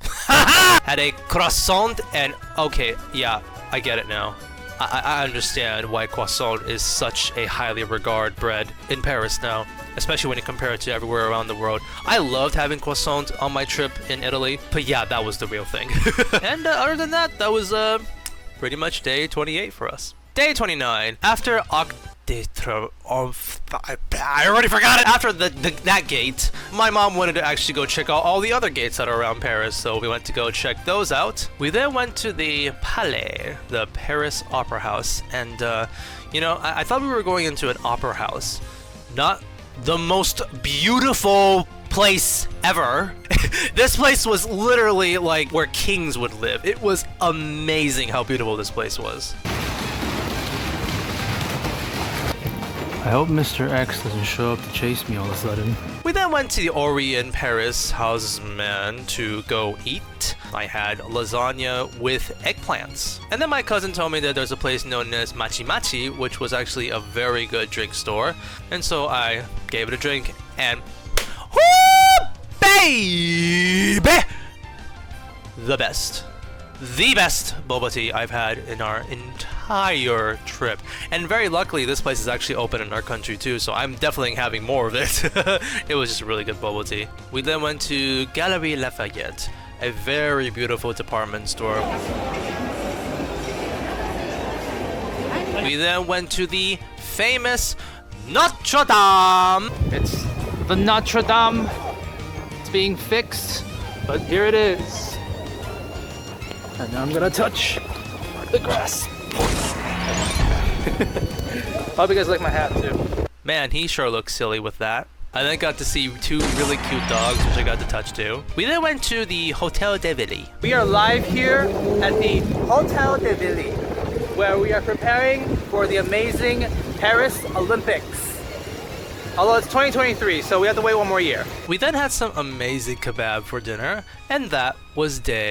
Had a croissant and okay, yeah, I get it now. I understand why croissant is such a highly regarded bread in Paris now, especially when you compare it to everywhere around the world. I loved having croissant on my trip in Italy, but yeah, that was the real thing. And other than that, that was pretty much day 28 for us. Day 29, after I already forgot it. After that gate, my mom wanted to actually go check out all the other gates that are around Paris, so we went to go check those out. We then went to the Palais, the Paris Opera House, and you know, I thought we were going into an opera house, not the most beautiful place ever. This place was literally like where kings would live. It was amazing how beautiful this place was.
I hope Mr. X doesn't show up to chase me all of a sudden.
We then went to the Orient Paris Haussmann to go eat. I had lasagna with eggplants. And then my cousin told me that there's a place known as Machi Machi, which was actually a very good drink store. And so I gave it a drink and whoo, baby! The best boba tea I've had in our entire trip. And very luckily, this place is actually open in our country too, so I'm definitely having more of it. It was just a really good boba tea. We then went to Galeries Lafayette, a very beautiful department store. We then went to the famous Notre Dame.
It's the Notre Dame. It's being fixed, but here it is. And now I'm gonna touch the grass. Hope you guys like my hat too.
Man, he sure looks silly with that. I then got to see two really cute dogs, which I got to touch too. We then went to the Hotel de Ville.
We are live here at the Hotel de Ville, where we are preparing for the amazing Paris Olympics. Although it's 2023, so we have to wait one more year.
We then had some amazing kebab for dinner, and that was day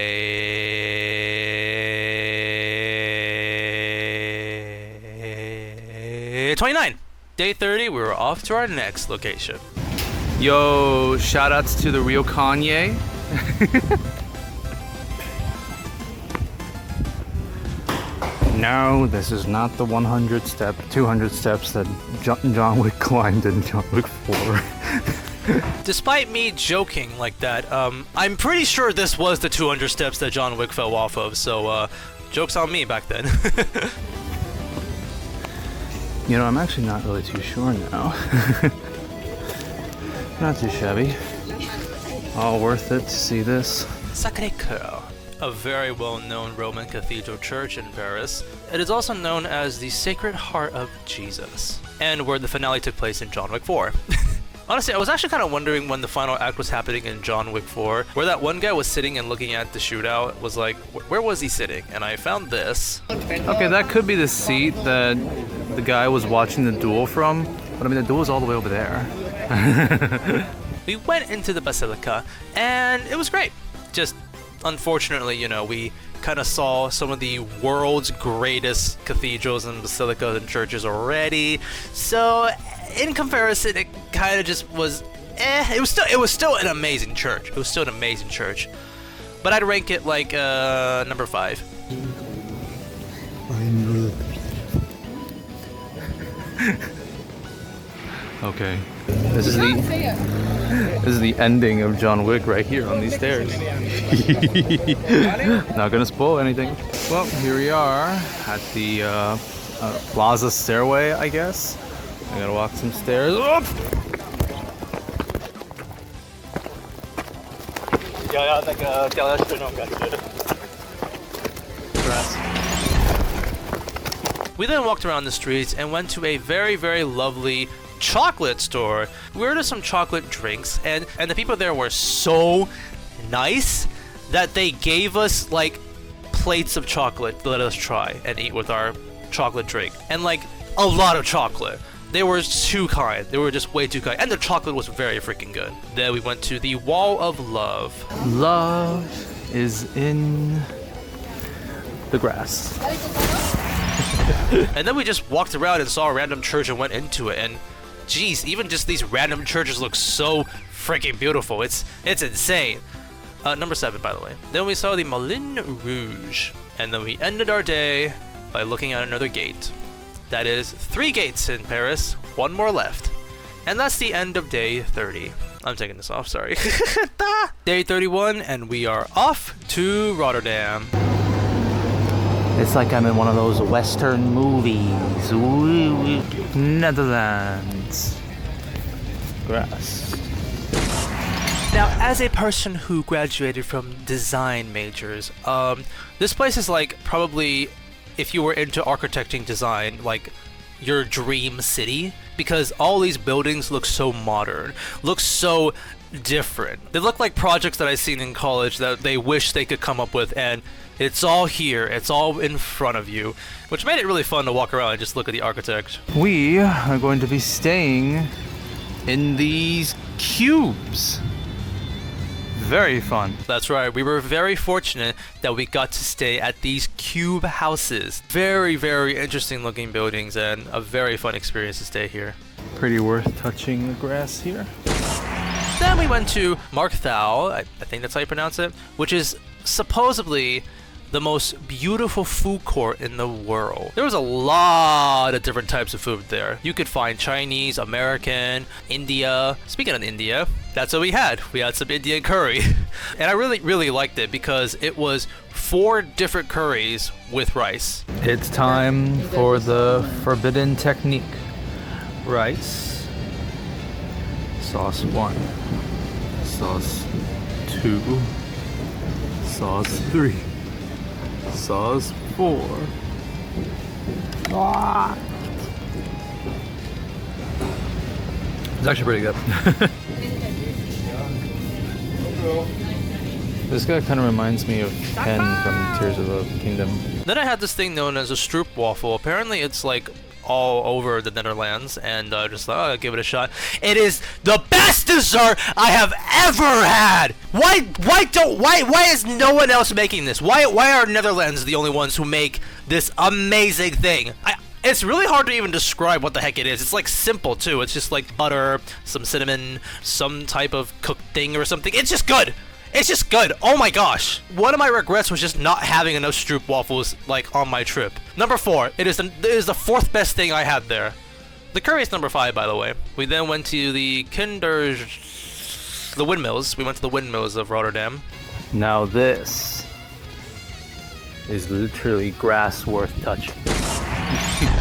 29. Day 30, we were off to our next location.
Yo, shoutouts to the real Kanye. No, this is not the 200 steps that John Wick climbed in John Wick 4.
Despite me joking like that, I'm pretty sure this was the 200 steps that John Wick fell off of, so joke's on me back then.
You know, I'm actually not really too sure now. Not too shabby. All worth it to see this.
Sacré-Cœur, a very well-known Roman cathedral church in Paris. It is also known as the Sacred Heart of Jesus, and where the finale took place in John Wick 4. Honestly, I was actually kind of wondering when the final act was happening in John Wick 4, where that one guy was sitting and looking at the shootout, was like, where was he sitting? And I found this.
Okay, that could be the seat that the guy was watching the duel from. But I mean, the door's all the way over there.
We went into the basilica, and it was great. Just unfortunately, you know, we kind of saw some of the world's greatest cathedrals and basilicas and churches already. So, in comparison, it kind of just was. It was still an amazing church. It was still an amazing church, but I'd rank it like number 5.
Okay. This is the ending of John Wick right here on these stairs. Not gonna spoil anything. Well, here we are at the plaza stairway, I guess. I gotta walk some stairs. Oh!
We then walked around the streets and went to a very, very lovely chocolate store. We ordered some chocolate drinks, and the people there were so nice that they gave us like plates of chocolate to let us try and eat with our chocolate drink, and like a lot of chocolate. They were too kind. They were just way too kind, and the chocolate was very freaking good. Then we went to the Wall of Love.
Love is in the grass.
And then we just walked around and saw a random church and went into it, and geez, even just these random churches look so freaking beautiful. It's insane. Number 7, by the way. Then we saw the Moulin Rouge, and then we ended our day by looking at another gate. That is 3 gates in Paris, 1 more left. And that's the end of day 30. I'm taking this off, sorry. Day 31, and we are off to Rotterdam.
It's like I'm in one of those Western movies. Ooh, Netherlands. Grass.
Now, as a person who graduated from design majors, this place is like probably, if you were into architecting design, like your dream city, because all these buildings look so modern, look so different. They look like projects that I've seen in college that they wish they could come up with, and it's all here, it's all in front of you, which made it really fun to walk around and just look at the architect.
We are going to be staying in these cubes. Very fun.
That's right, we were very fortunate that we got to stay at these cube houses. Very, very interesting looking buildings, and a very fun experience to stay here.
Pretty worth touching the grass here.
Then we went to Markthal, I think that's how you pronounce it, which is supposedly the most beautiful food court in the world. There was a lot of different types of food there. You could find Chinese, American, India. Speaking of India, that's what we had. We had some Indian curry. And I really, really liked it because it was 4 different curries with rice.
It's time for the forbidden technique. Rice. Sauce 1. Sauce 2. Sauce 3. Sauce 4. Ah. It's actually pretty good. This guy kind of reminds me of Ken from Tears of the Kingdom.
Then I had this thing known as a stroopwafel. Apparently it's like all over the Netherlands, and just thought, oh, I'll give it a shot. It is the best dessert I have ever had. Why is no one else making this? Why are Netherlands the only ones who make this amazing thing? It's really hard to even describe what the heck it is. It's like simple too. It's just like butter, some cinnamon, some type of cooked thing or something. It's just good. It's just good. Oh my gosh. One of my regrets was just not having enough stroopwafels like on my trip. Number 4. It is the 4th best thing I had there. The curry is number 5, by the way. We then went to the windmills. We went to the windmills of Rotterdam.
Now this is literally grass worth touching.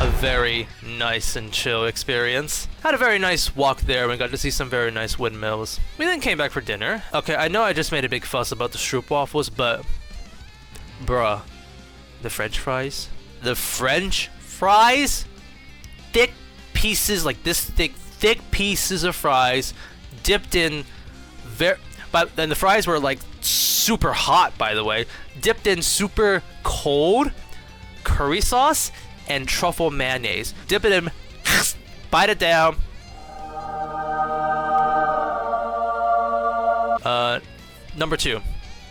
A very nice and chill experience. Had a very nice walk there. We got to see some very nice windmills. We then came back for dinner. Okay, I know I just made a big fuss about the stroopwafels, but bruh, the French fries. The French fries, thick pieces like this thick pieces of fries, dipped in but then the fries were like super hot, by the way, dipped in super cold curry sauce and truffle mayonnaise. Dip it in, bite it down, Number 2.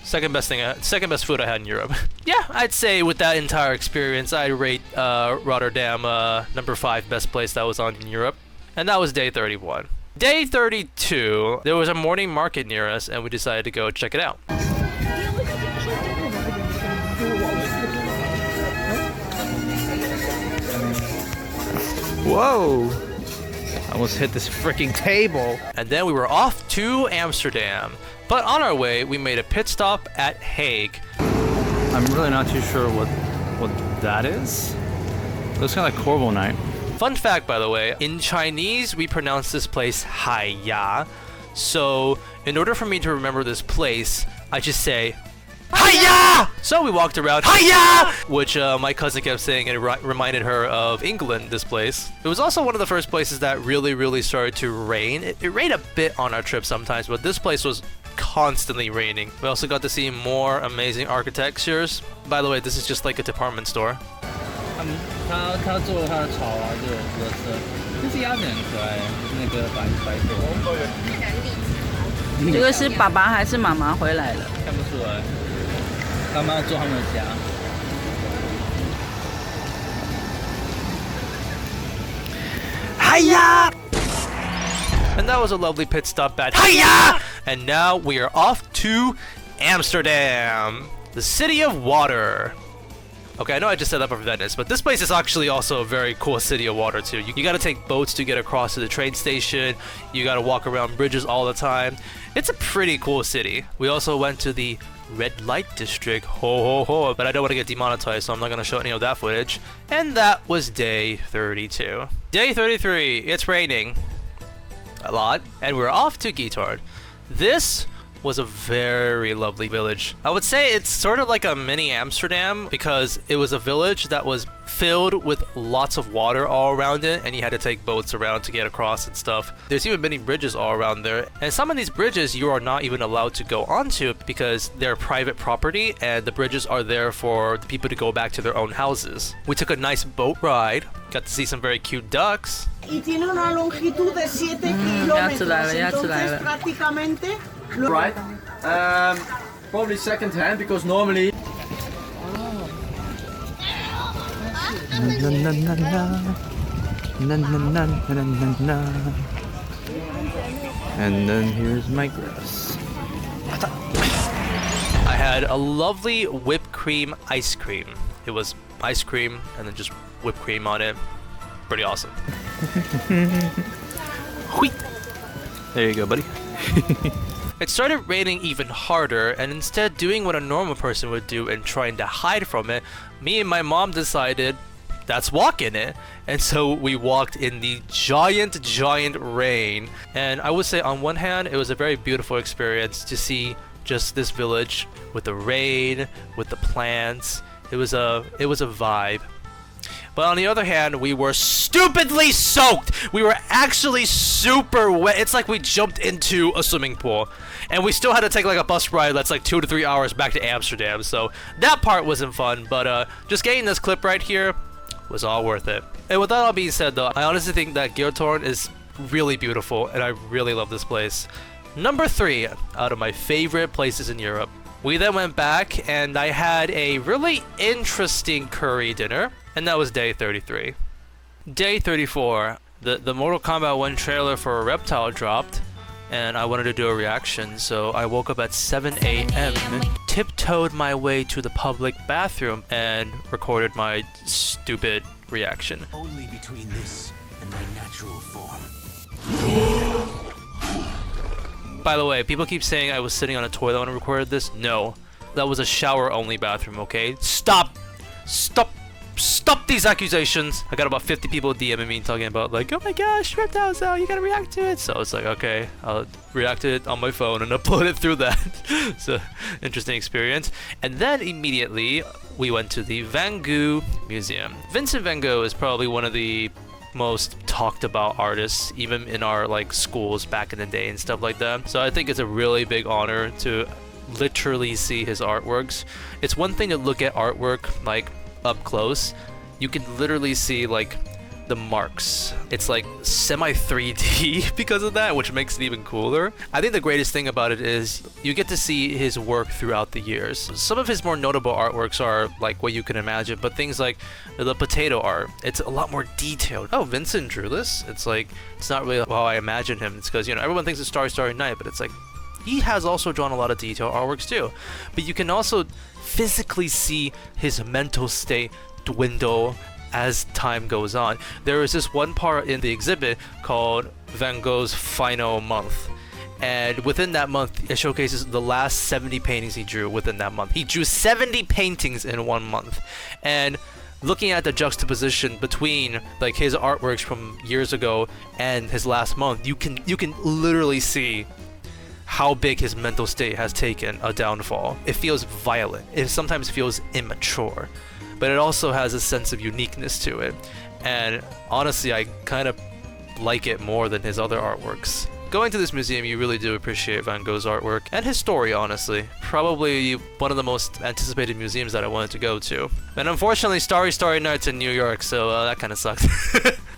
Second best food I had in Europe. Yeah, I'd say with that entire experience, I'd rate Rotterdam number 5 best place that was on in Europe. And that was day 31. Day 32, there was a morning market near us, and we decided to go check it out.
Whoa! I almost hit this freaking table.
And then we were off to Amsterdam. But on our way, we made a pit stop at Hague.
I'm really not too sure what that is. Looks kind of like Corvo Night.
Fun fact, by the way, in Chinese, we pronounce this place Haiya. So, in order for me to remember this place, I just say, Haiya! So we walked around, Haiya! Which my cousin kept saying, and it reminded her of England, this place. It was also one of the first places that really started to rain. It rained a bit on our trip sometimes, but this place was constantly raining. We also got to see more amazing architectures. By the way, this is just like a department store.
他做了他的草啊，这个乐色，这只鸭子很可爱，那个白头。
这个是爸爸还是妈妈回来了？
看不出来，他们要做他们的家。
Hiya! And that was a lovely pit stop at Hiya! And now we are off to Amsterdam, the city of water. Okay, I know I just said that for Venice, but this place is actually also a very cool city of water too. You gotta take boats to get across to the train station. You gotta walk around bridges all the time. It's a pretty cool city. We also went to the red light district, but I don't want to get demonetized, so I'm not gonna show any of that footage. And that was day 32. Day 33, it's raining a lot, and we're off to Giethoorn. This was a very lovely village. I would say it's sort of like a mini Amsterdam because it was a village that was filled with lots of water all around it, and you had to take boats around to get across and stuff. There's even many bridges all around there, and some of these bridges you are not even allowed to go onto because they're private property and the bridges are there for the people to go back to their own houses. We took a nice boat ride, got to see some very cute ducks.
Y tiene una longitud de 7 kilómetros, entonces prácticamente...
Right. Probably second hand because normally.
And then here's my grass.
I had a lovely whipped cream ice cream. It was ice cream and then just whipped cream on it. Pretty awesome.
There you go, buddy.
It started raining even harder, and instead doing what a normal person would do and trying to hide from it, me and my mom decided, let's walk in it. And so we walked in the giant rain. And I would say on one hand, it was a very beautiful experience to see just this village with the rain, with the plants. It was a vibe. But on the other hand, we were stupidly soaked. We were actually super wet. It's like we jumped into a swimming pool. And we still had to take like a bus ride that's like 2 to 3 hours back to Amsterdam. So that part wasn't fun. But just getting this clip right here was all worth it. And with that all being said though, I honestly think that Giethoorn is really beautiful. And I really love this place. Number 3 out of my favorite places in Europe. We then went back and I had a really interesting curry dinner. And that was day 33. Day 34, the Mortal Kombat 1 trailer for Reptile dropped, and I wanted to do a reaction, so I woke up at 7 a.m., tiptoed my way to the public bathroom, and recorded my stupid reaction.
Only between this and my natural form.
By the way, people keep saying I was sitting on a toilet when I recorded this. No, that was a shower-only bathroom, okay? Stop these accusations. I got about 50 people DMing me talking about like, oh my gosh, Reptile's out, you gotta react to it. So it's like, okay, I'll react to it on my phone and upload it through that. It's an interesting experience. And then immediately we went to the Van Gogh Museum. Vincent van Gogh is probably one of the most talked about artists, even in our like schools back in the day and stuff like that. So I think it's a really big honor to literally see his artworks. It's one thing to look at artwork like up close. You can literally see like the marks. It's like semi 3D because of that, which makes it even cooler. I think the greatest thing about it is you get to see his work throughout the years. Some of his more notable artworks are like what you can imagine, but things like the potato art, it's a lot more detailed. Oh, Vincent drew this? It's like, it's not really how I imagine him. It's because, you know, everyone thinks it's Starry Night, but it's like, he has also drawn a lot of detailed artworks too. But you can also physically see his mental state dwindle as time goes on. There is this one part in the exhibit called Van Gogh's Final Month. And within that month, it showcases the last 70 paintings he drew within that month. He drew 70 paintings in 1 month. And looking at the juxtaposition between like his artworks from years ago and his last month, you can literally see how big his mental state has taken a downfall. It feels violent. It sometimes feels immature, but it also has a sense of uniqueness to it. And honestly, I kind of like it more than his other artworks. Going to this museum, you really do appreciate Van Gogh's artwork and his story, honestly. Probably one of the most anticipated museums that I wanted to go to. And unfortunately, Starry Night's in New York, so that kind of sucked.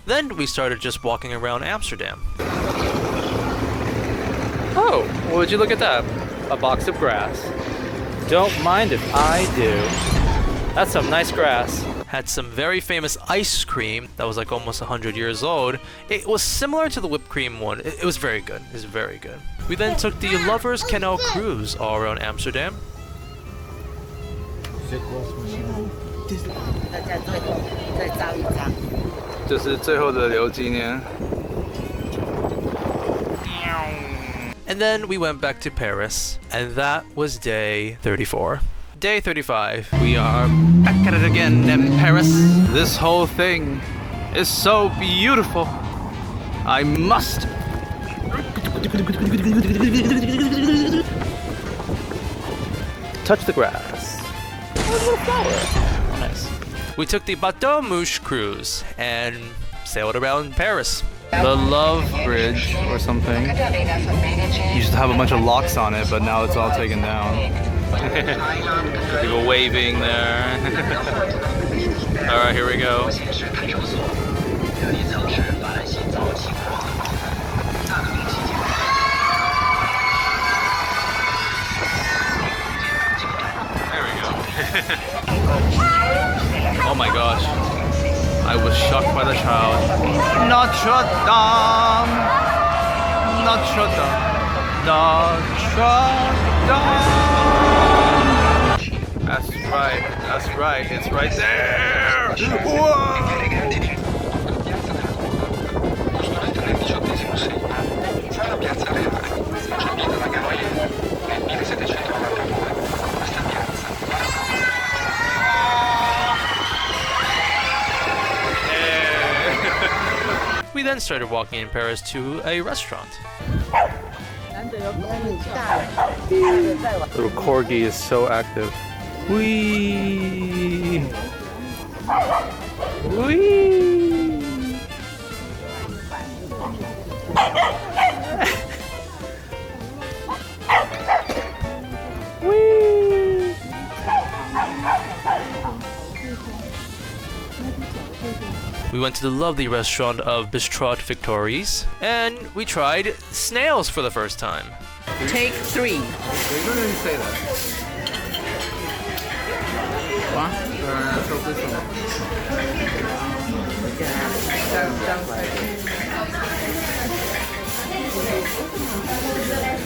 Then we started just walking around Amsterdam. Oh, would you look at that? A box of grass. Don't mind if I do. That's some nice grass. Had some very famous ice cream that was like almost 100 years old. It was similar to the whipped cream one. It was very good. It was very good. We then took the Lovers Canal cruise all around Amsterdam. And then we went back to Paris, and that was day 34. Day 35. We are back at it again in Paris. This whole thing is so beautiful. I must touch the grass. Oh, a little flower. Oh, nice. We took the Bateau Mouche cruise and sailed around Paris. The Love Bridge or something. Used to have a bunch of locks on it, but now it's all taken down. People waving there. Alright, here we go. There we go. Oh my gosh. I was shocked by the child. Notre Dame! Notre Dame! Notre Dame! That's right, it's right there! Whoa! We then started walking in Paris to a restaurant. Little corgi is so active. Wee! Wee! Wee! We went to the lovely restaurant of Bistrot Victories, and we tried snails for the first time.
Take 3.
You don't even say that.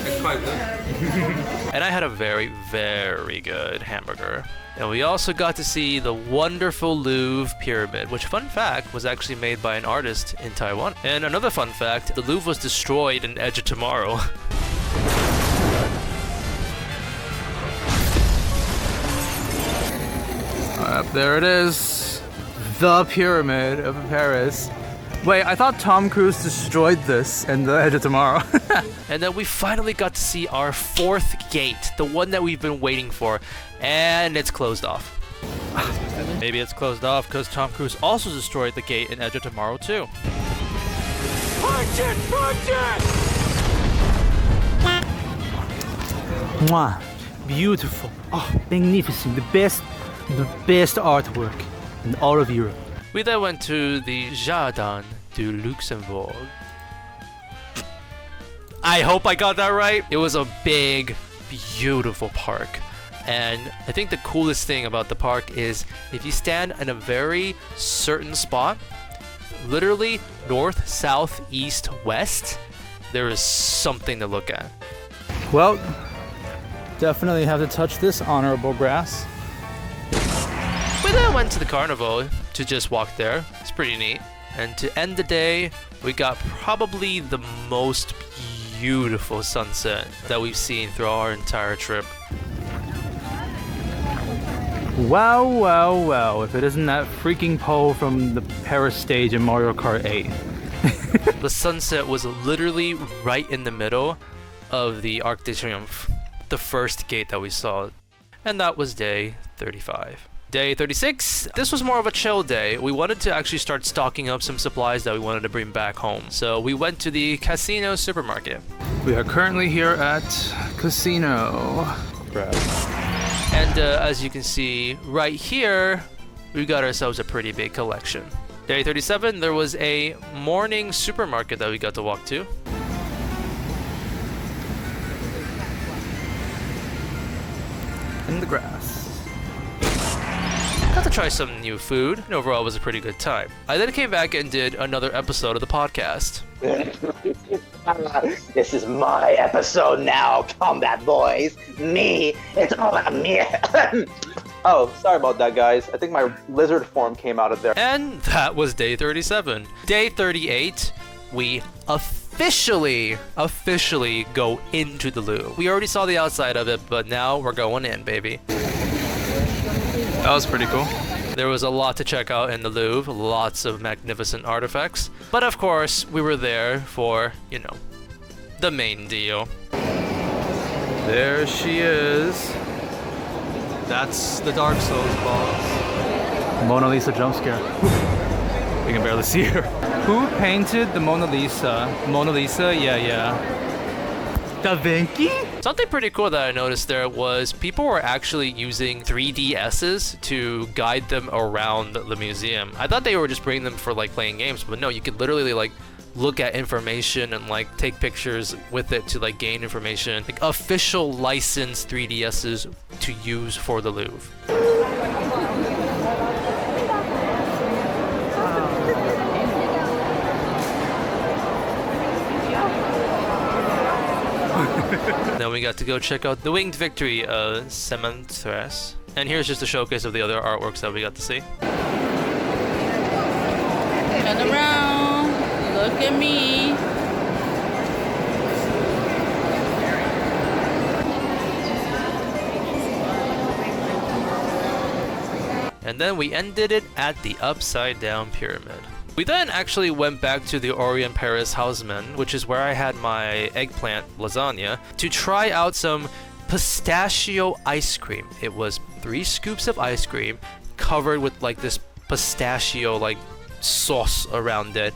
It's quite good. And I had a very, very good hamburger. And we also got to see the wonderful Louvre Pyramid, which, fun fact, was actually made by an artist in Taiwan. And another fun fact, the Louvre was destroyed in Edge of Tomorrow.
There it is. The Pyramid of Paris. Wait, I thought Tom Cruise destroyed this in The Edge of Tomorrow.
And then we finally got to see our 4th gate, the one that we've been waiting for, and it's closed off. Maybe it's closed off because Tom Cruise also destroyed the gate in Edge of Tomorrow too.
Punch it! Punch it!
Mwah. Beautiful. Oh, magnificent. The best artwork in all of Europe.
We then went to the Jardin du Luxembourg. I hope I got that right. It was a big, beautiful park. And I think the coolest thing about the park is if you stand in a very certain spot, literally north, south, east, west, there is something to look at.
Well, definitely have to touch this honorable grass.
We then went to the carnival to just walk there. It's pretty neat. And to end the day, we got probably the most beautiful sunset that we've seen throughout our entire trip.
Wow, wow, wow. If it isn't that freaking pole from the Paris stage in Mario Kart 8.
The sunset was literally right in the middle of the Arc de Triomphe, the first gate that we saw. And that was day 35. Day 36, this was more of a chill day. We wanted to actually start stocking up some supplies that we wanted to bring back home. So we went to the Casino supermarket.
We are currently here at Casino.
And as you can see right here, we got ourselves a pretty big collection. Day 37, there was a morning supermarket that we got to walk to.
In the grass.
Got to try some new food, and overall it was a pretty good time. I then came back and did another episode of the podcast.
This is my episode now, Combat Boys. Me, it's all about me. Oh, sorry about that, guys. I think my lizard form came out of there.
And that was day 37. Day 38, we officially go into the Louvre. We already saw the outside of it, but now we're going in, baby.
That was pretty cool.
There was a lot to check out in the Louvre, lots of magnificent artifacts. But of course, we were there for, you know, the main deal.
There she is.
That's the Dark Souls boss.
Mona Lisa jump scare. We can barely see her. Who painted the Mona Lisa? Mona Lisa? Yeah. Da Vinci?
Something pretty cool that I noticed there was people were actually using 3DSs to guide them around the museum. I thought they were just bringing them for like playing games, but no, you could literally like look at information and like take pictures with it to like gain information. Like official licensed 3DSs to use for the Louvre. Then we got to go check out the Winged Victory of Semontres. And here's just a showcase of the other artworks that we got to see.
Turn around. Look at me.
And then we ended it at the Upside Down Pyramid. We then actually went back to the Orient Paris Haussmann, which is where I had my eggplant lasagna, to try out some pistachio ice cream. It was 3 scoops of ice cream covered with like this pistachio like sauce around it.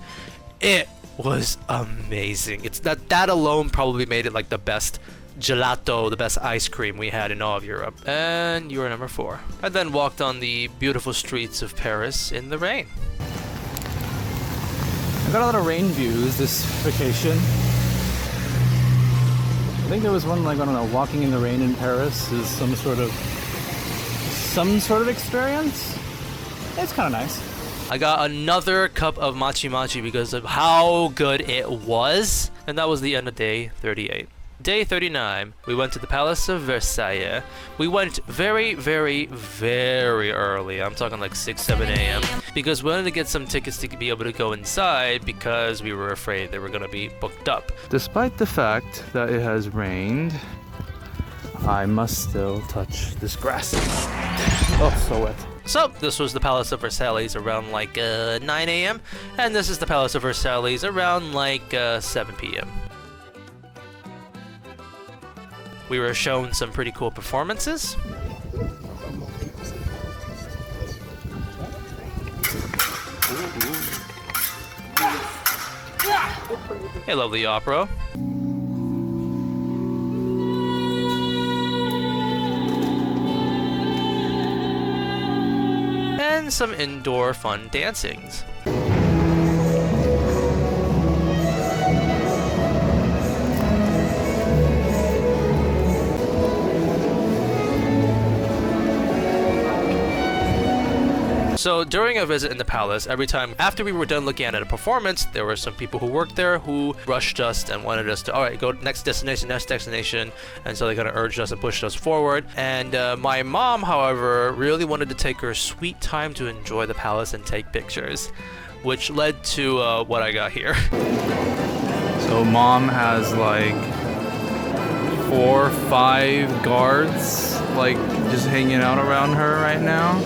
It was amazing. It's that alone probably made it like the best gelato, the best ice cream we had in all of Europe. And you were number 4. I then walked on the beautiful streets of Paris in the rain.
I got a lot of rain views this vacation. I think there was one like, I don't know, walking in the rain in Paris is some sort of experience. It's kind of nice.
I got another cup of machi machi because of how good it was. And that was the end of day 38. Day 39, we went to the Palace of Versailles. We went very, very, very early. I'm talking like 6, 7 a.m. because we wanted to get some tickets to be able to go inside because we were afraid they were going to be booked up.
Despite the fact that it has rained, I must still touch this grass. Oh, so wet.
So, this was the Palace of Versailles around like 9 a.m. And this is the Palace of Versailles around like 7 p.m. We were shown some pretty cool performances. Hey, lovely opera. And and some indoor fun dancings. So during a visit in the palace, every time after we were done looking at a performance, there were some people who worked there who rushed us and wanted us to, all right, go next destination, and so they kind of urged us and pushed us forward. And my mom, however, really wanted to take her sweet time to enjoy the palace and take pictures, which led to what I got here.
So mom has like 4 or 5 guards like just hanging out around her right now.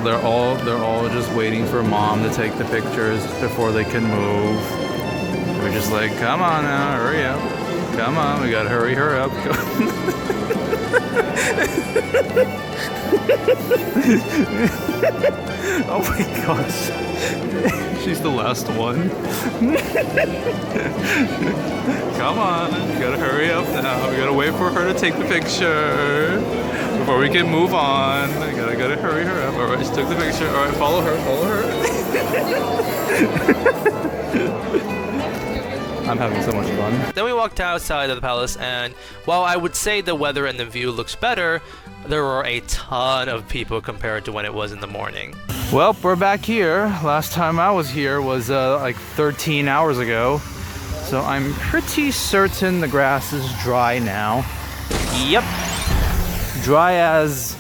They're all just waiting for mom to take the pictures before they can move. We're just like, come on now, hurry up. Come on, we gotta hurry her up. Oh my gosh. She's the last one. Come on, we gotta hurry up now. We gotta wait for her to take the picture before we can move on. I gotta hurry her up. Alright, she took the picture. Alright, follow her. I'm having so much fun.
Then we walked outside of the palace, and while I would say the weather and the view looks better, there were a ton of people compared to when it was in the morning.
Well, we're back here. Last time I was here was like 13 hours ago. So I'm pretty certain the grass is dry now. Yep. Dry as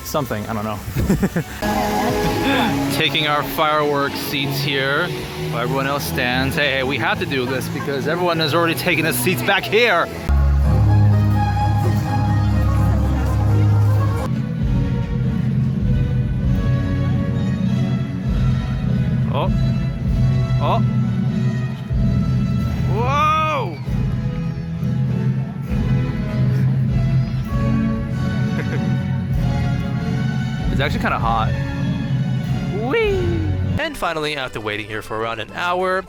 something, I don't know. Taking our fireworks seats here while everyone else stands. Hey, we have to do this because everyone has already taken his seats back here. Oh. Oh. Whoa! It's actually kind of hot. Whee!
And finally, after waiting here for around an hour,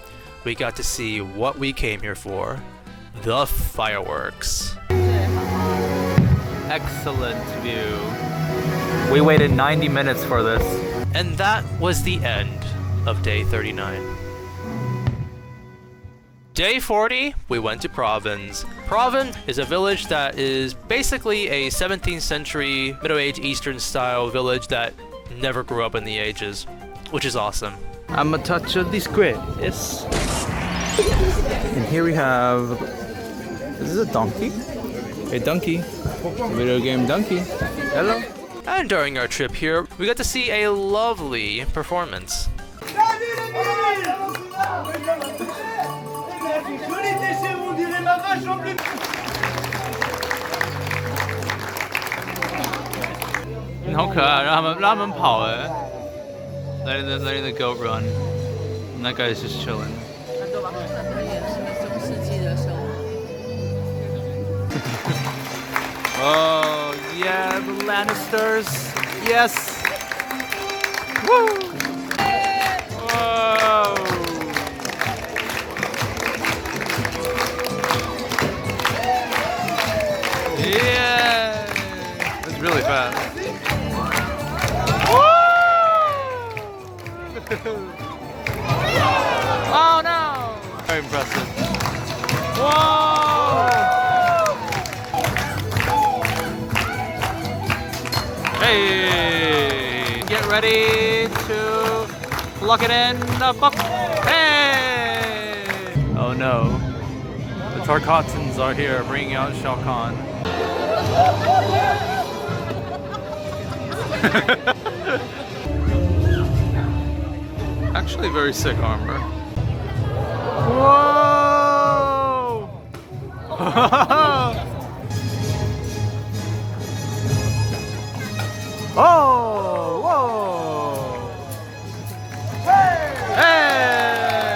we got to see what we came here for. The fireworks.
Excellent view. We waited 90 minutes for this.
And that was the end of day 39. Day 40, we went to Provence. Provence is a village that is basically a 17th century Middle Age Eastern style village that never grew up in the ages, which is awesome.
I'm a touch of this grit, yes. And here we have, is this a donkey? A donkey, a video game donkey. Hello.
And during our trip here, we got to see a lovely performance.
Letting the goat run. And that guy's just chilling. Oh yeah, the Lannisters. Yes. Woo. Whoa. Yeah. It's really fast. Oh no! Very impressive. Whoa! Hey! Get ready to lock it in the book. Hey! Oh no. The Tarkatans are here bringing out Shao Kahn. Actually very sick armor. Whoa! Oh! Whoa! Hey! Hey!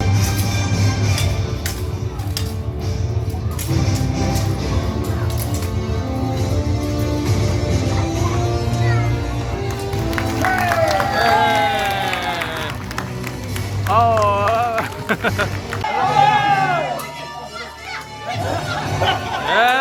Oh! Yeah!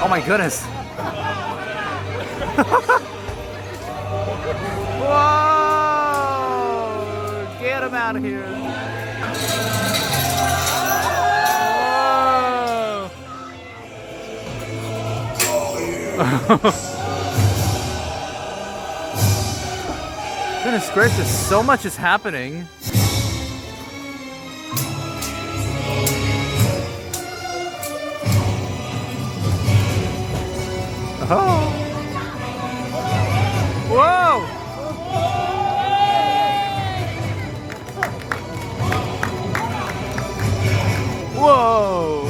Oh my goodness. Whoa! Get him out of here. Whoa. Goodness gracious, so much is happening. Oh. Whoa! Whoa!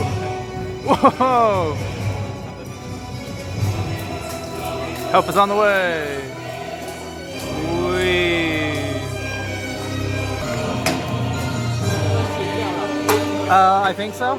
Whoa! Help is on the way. Whee. I think so.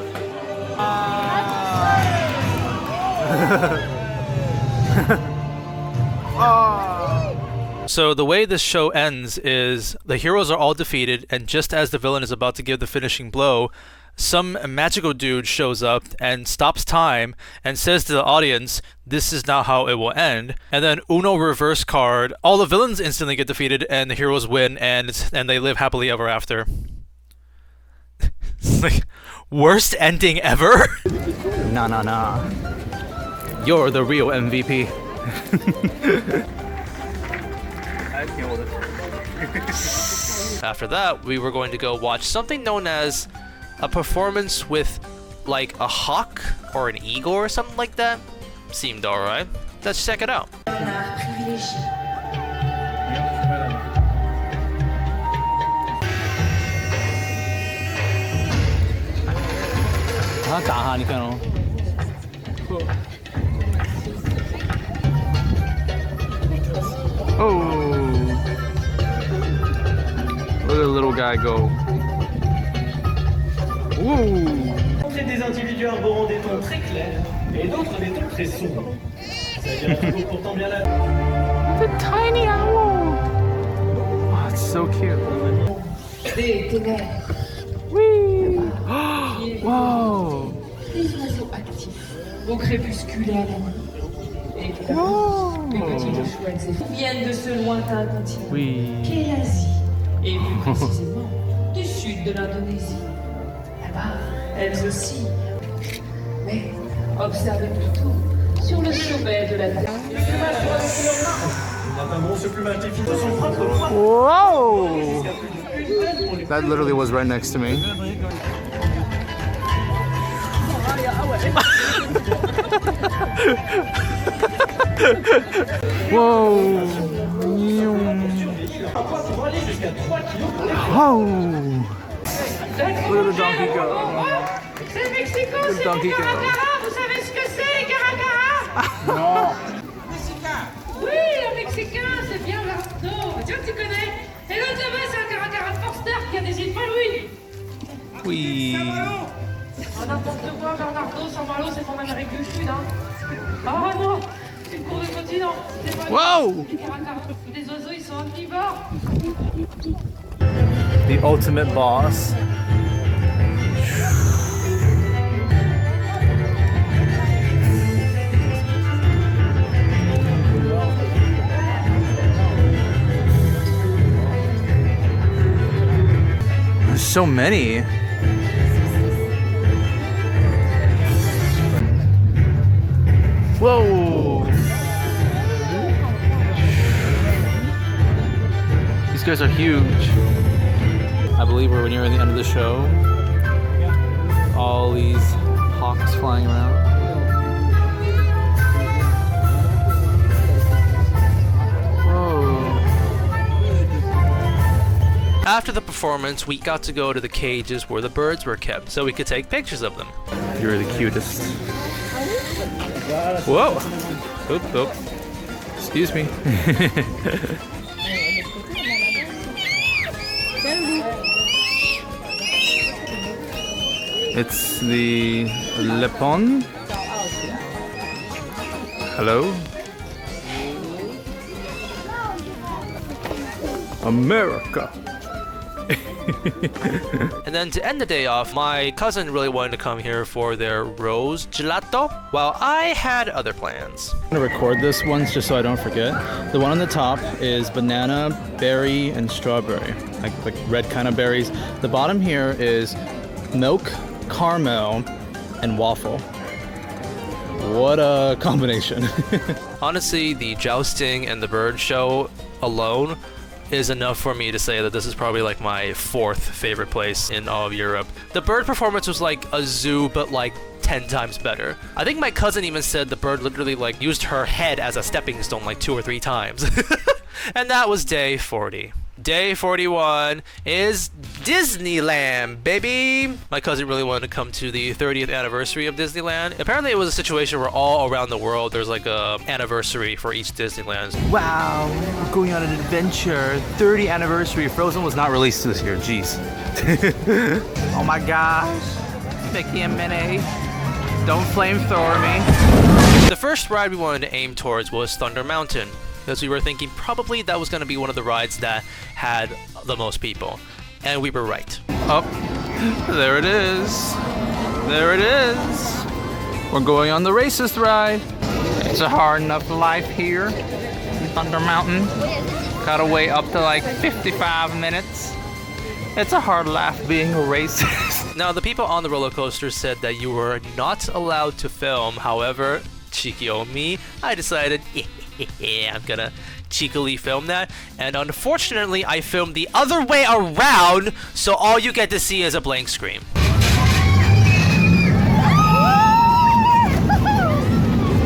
So the way this show ends is the heroes are all defeated, and just as the villain is about to give the finishing blow, some magical dude shows up and stops time and says to the audience, this is not how it will end. And then Uno reverse card, all the villains instantly get defeated and the heroes win, and they live happily ever after. It's like, worst ending ever?
Nah. You're the real MVP.
After that, we were going to go watch something known as a performance with like a hawk or an eagle or something like that. Seemed alright. Let's check it out.
Oh, look at the little guy go. Woo.
C'est des individus arborant des tons très clairs et d'autres des tons très sombres. C'est-à-dire qu'il faut pourtant bien la...
The tiny owl. Oh, it's so cute.
Des ténèbres.
Whee. Wow.
Des oiseaux actifs, au crépuscule et à la nuit. Et
Wow.
les petites chouettes viennent de ce lointain continent,
Oui.
qu'est l'Asie, et plus précisément du sud de l'Indonésie. Là-bas, elles aussi. Mais observez plutôt sur le sommet de la Terre.
Whoa! That literally was right next to me. Whoa! Oh! Look at the donkey go.
C'est Mexico,
The
c'est
donkey
du
go.
caracara. Vous savez ce que c'est, les caracara?
Non.
Oui, un Mexicain, c'est bien Bernardo. Tiens, tu connais. Et l'autre là-bas, c'est un caracara de Forster qui a des îles Palouis.
Oui.
Oh, n'importe quoi, Bernardo, San Malo, c'est en Amérique du Sud, hein. Ah non, c'est le cours du continent.
Wow!
Les caracaras, les oiseaux, ils sont omnivores.
The ultimate boss. There's so many. Whoa! These guys are huge. I believe we're nearing the end of the show. All these hawks flying around. Whoa.
After the performance, we got to go to the cages where the birds were kept so we could take pictures of them.
You're the cutest. Whoa! Oop, oop. Excuse me. It's the lepon. Hello? America.
And then to end the day off, my cousin really wanted to come here for their rose gelato, while I had other plans.
I'm gonna record this once just so I don't forget. The one on the top is banana, berry, and strawberry, like red kind of berries. The bottom here is milk, caramel, and waffle. What a combination.
Honestly, the jousting and the bird show alone is enough for me to say that this is probably like my 4th favorite place in all of Europe. The bird performance was like a zoo, but like 10 times better. I think my cousin even said the bird literally like used her head as a stepping stone like 2 or 3 times. And that was day 40. Day 41 is Disneyland, baby! My cousin really wanted to come to the 30th anniversary of Disneyland. Apparently it was a situation where all around the world there's like a anniversary for each Disneyland.
Wow, we're going on an adventure. 30th anniversary. Frozen was not released this year, jeez. Oh my gosh. Mickey and Minnie, don't flamethrower me.
The first ride we wanted to aim towards was Thunder Mountain, because we were thinking probably that was going to be one of the rides that had the most people. And we were right.
Oh, there it is. There it is. We're going on the racist ride. It's a hard enough life here in Thunder Mountain. Gotta wait up to like 55 minutes. It's a hard life being a racist.
Now, the people on the roller coaster said that you were not allowed to film. However, cheeky old me, I decided, I'm gonna cheekily film that, and unfortunately I filmed the other way around, so all you get to see is a blank screen.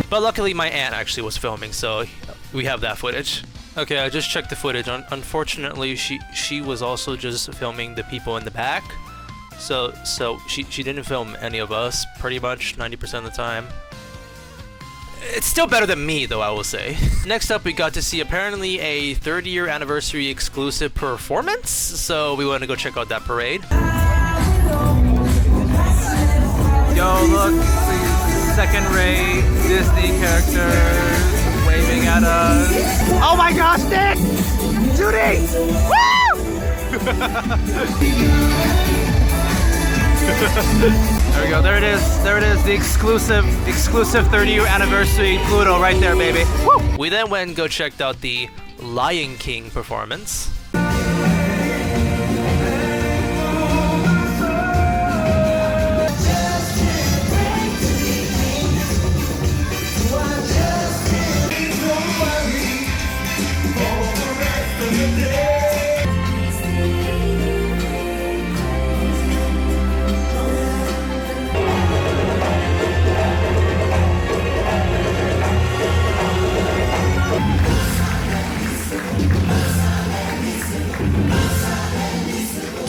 But luckily my aunt actually was filming, so we have that footage. Okay, I just checked the footage. Unfortunately she was also just filming the people in the back, so she didn't film any of us pretty much 90% of the time. It's still better than me, though, I will say. Next up, we got to see apparently a 30-year anniversary exclusive performance, so we wanted to go check out that parade.
Yo, look, second-rate Disney characters waving at us. Oh my gosh, Nick! Judy! Woo! There we go, there it is, the exclusive 30th anniversary Pluto right there, baby. Woo!
We then went and go checked out the Lion King performance.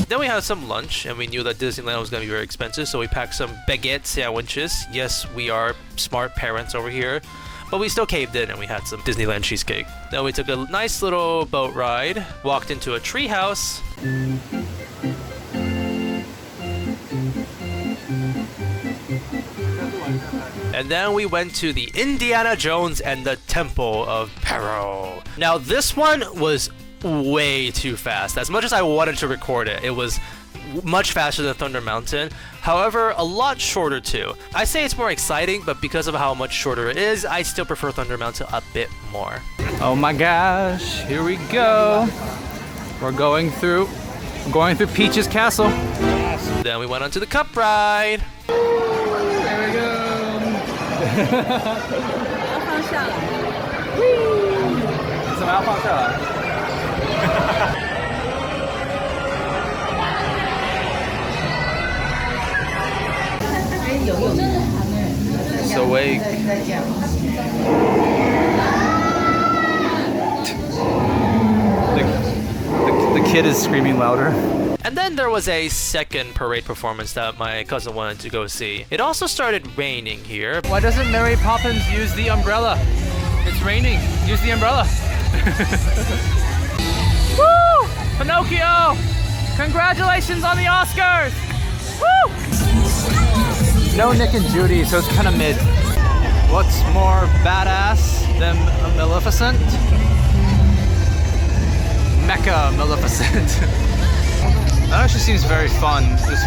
Then we had some lunch, and we knew that Disneyland was going to be very expensive, so we packed some baguette sandwiches. Yes, we are smart parents over here, but we still caved in and we had some Disneyland cheesecake. Then we took a nice little boat ride, walked into a tree house. And then we went to the Indiana Jones and the Temple of Peril. Now this one was way too fast. As much as I wanted to record it, it was much faster than Thunder Mountain. However, a lot shorter too. I say it's more exciting, but because of how much shorter it is, I still prefer Thunder Mountain a bit more.
Oh my gosh, here we go. We're going through Peach's Castle.
Then we went on to the Cup Ride.
There we go.
怎么要放下来？ It's awake. The kid is screaming louder.
And then there was a second parade performance that my cousin wanted to go see. It also started raining here.
Why doesn't Mary Poppins use the umbrella? It's raining. Use the umbrella. Woo! Pinocchio! Congratulations on the Oscars! Woo! No Nick and Judy, so it's kind of mid. What's more badass than Maleficent? Mecha Maleficent. That actually seems very fun. Just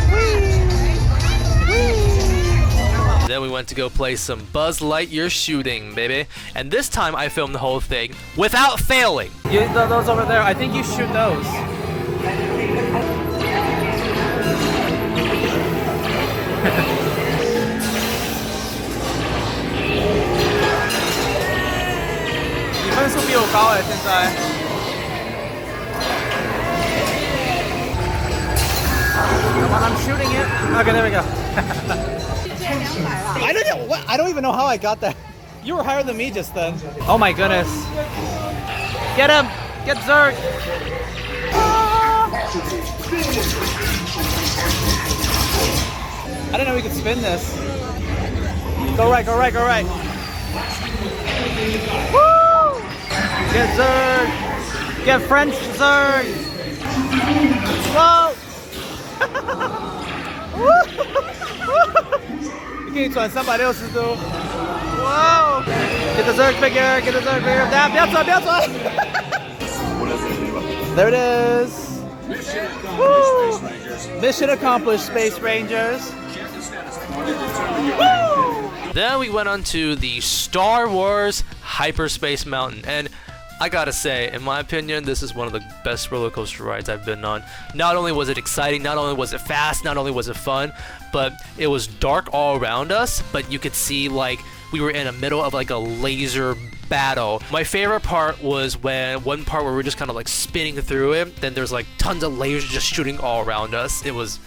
Then we went to go play some Buzz Lightyear shooting, baby. And this time I filmed the whole thing without failing.
Those over there, I think you shoot those. You 分数比我高哎，现在。Come on, I'm shooting it. Okay, there we go. I don't even know how I got that. You were higher than me just then. Oh my goodness. Get him! Get Zerg! I didn't know we could spin this. Go right, go right, go right. Woo! Get Zerg! Get French Zerg! Whoa! 你可以转360度。Whoa! Get the Zerg figure! Get the Zerg figure! 不要转，不要转！ There it is! Woo! Mission accomplished, Space Rangers! Woo!
Then we went on to the Star Wars Hyperspace Mountain, and I gotta say, in my opinion, this is one of the best roller coaster rides I've been on. Not only was it exciting, not only was it fast, not only was it fun, but it was dark all around us, but you could see like we were in the middle of like a laser battle. My favorite part was when one part where we're just kind of like spinning through it, then there's like tons of lasers just shooting all around us. It was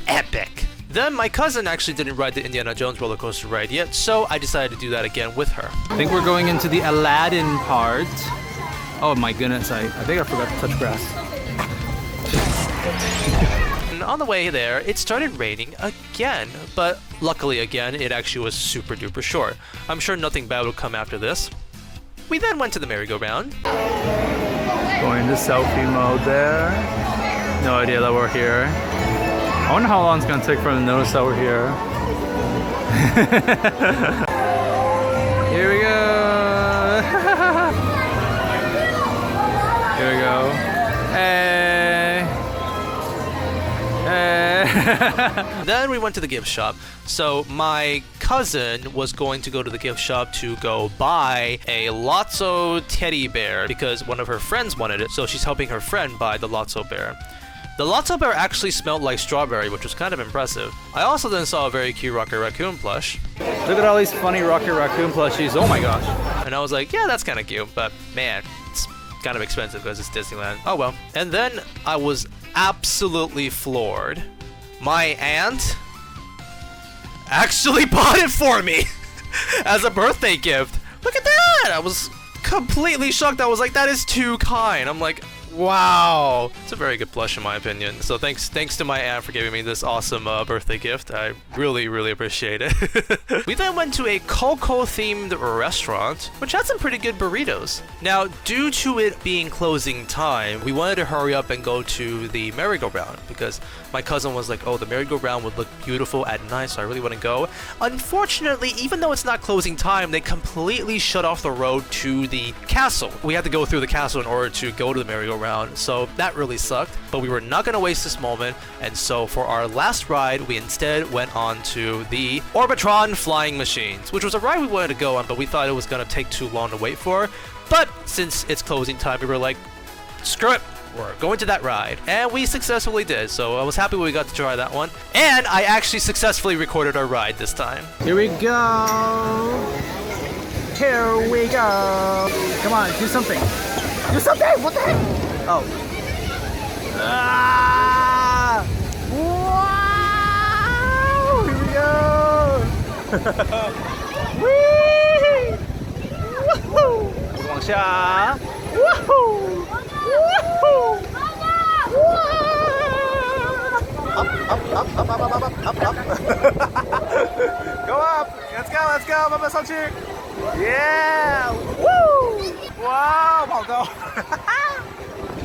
epic. Then my cousin actually didn't ride the Indiana Jones roller coaster ride yet, so I decided to do that again with her.
I think we're going into the Aladdin part. Oh my goodness, I think I forgot to touch grass.
And on the way there, it started raining again, but luckily again, it actually was super duper short. I'm sure nothing bad will come after this. We then went to the merry-go-round.
Going to selfie mode there. No idea that we're here. I wonder how long it's gonna take for them to notice that we're here. Here we go. Here we go. Hey. Hey.
Then we went to the gift shop. So my cousin was going to go to the gift shop to go buy a Lotso teddy bear because one of her friends wanted it. So she's helping her friend buy the Lotso bear. The Lotso bear actually smelled like strawberry, which was kind of impressive. I also then saw a very cute Rocket Raccoon plush.
Look at all these funny Rocket Raccoon plushies. Oh my gosh.
And I was like, yeah, that's kind of cute, but man, it's kind of expensive because it's Disneyland. Oh well. And then I was absolutely floored. My aunt actually bought it for me as a birthday gift. Look at that! I was completely shocked. I was like, that is too kind. I'm like, wow. It's a very good plush in my opinion. So thanks to my aunt for giving me this awesome birthday gift. I really appreciate it. We then went to a Coco themed restaurant, which had some pretty good burritos. Now, due to it being closing time, we wanted to hurry up and go to the merry-go-round because my cousin was like, oh, the merry-go-round would look beautiful at night, so I really want to go. Unfortunately, even though it's not closing time, they completely shut off the road to the castle. We had to go through the castle in order to go to the merry-go-round, so that really sucked. But we were not going to waste this moment, and so for our last ride, we instead went on to the Orbitron Flying Machines, which was a ride we wanted to go on, but we thought it was going to take too long to wait for. But since it's closing time, we were like, screw it. We're going to that ride, and we successfully did, so I was happy we got to try that one, and I actually successfully recorded our ride this time.
Here we go! Here we go! Come on, do something! Do something! What the heck? Oh. Ah! Wow! Here we go! Whee! Woohoo! 往下 Woohoo! Woohoo! Up. Go up! Let's go! 慢慢上去 Yeah! Woo! Wow! 跑高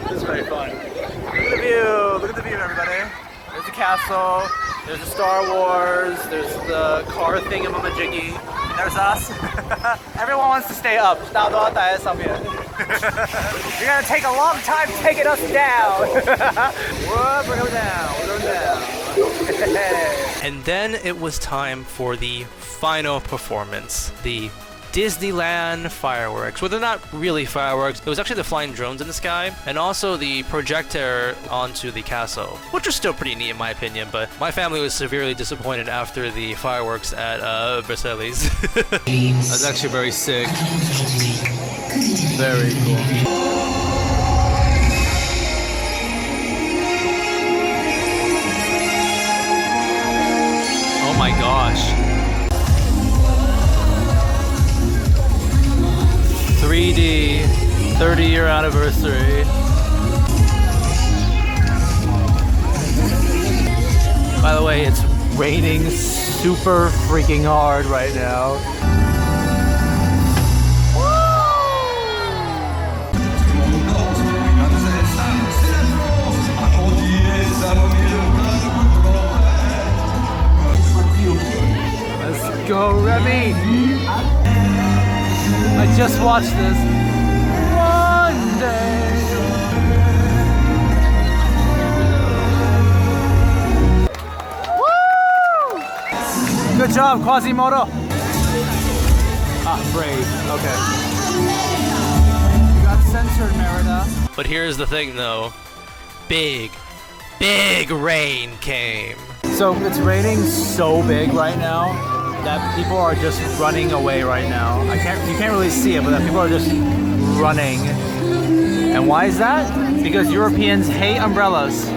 This is very fun. Look at the view, everybody. There's the castle, there's the Star Wars, there's the car thing in Mama Jiggy.
There's us. Everyone wants to stay up. 大家都要待在上面。You're gonna take a long time taking us down. Whoa, bring them down. Bring them down.
And then it was time for the final performance, the Disneyland fireworks. Well, they're not really fireworks. It was actually the flying drones in the sky, and also the projector onto the castle, which was still pretty neat in my opinion, but my family was severely disappointed after the fireworks at Versailles.
That's actually very sick. Very cool. Oh my gosh. 3D 30-year anniversary.
By the way, it's raining super freaking hard right now. Let's go, Remy! I just watched this one day. Woo! Good job, Quasimodo. Ah, brave. Okay. You got censored, Merida.
But here's the thing though. Big rain came.
So it's raining so big right now that people are just running away right now. You can't really see it, but people are just running. And why is that? Because Europeans hate umbrellas.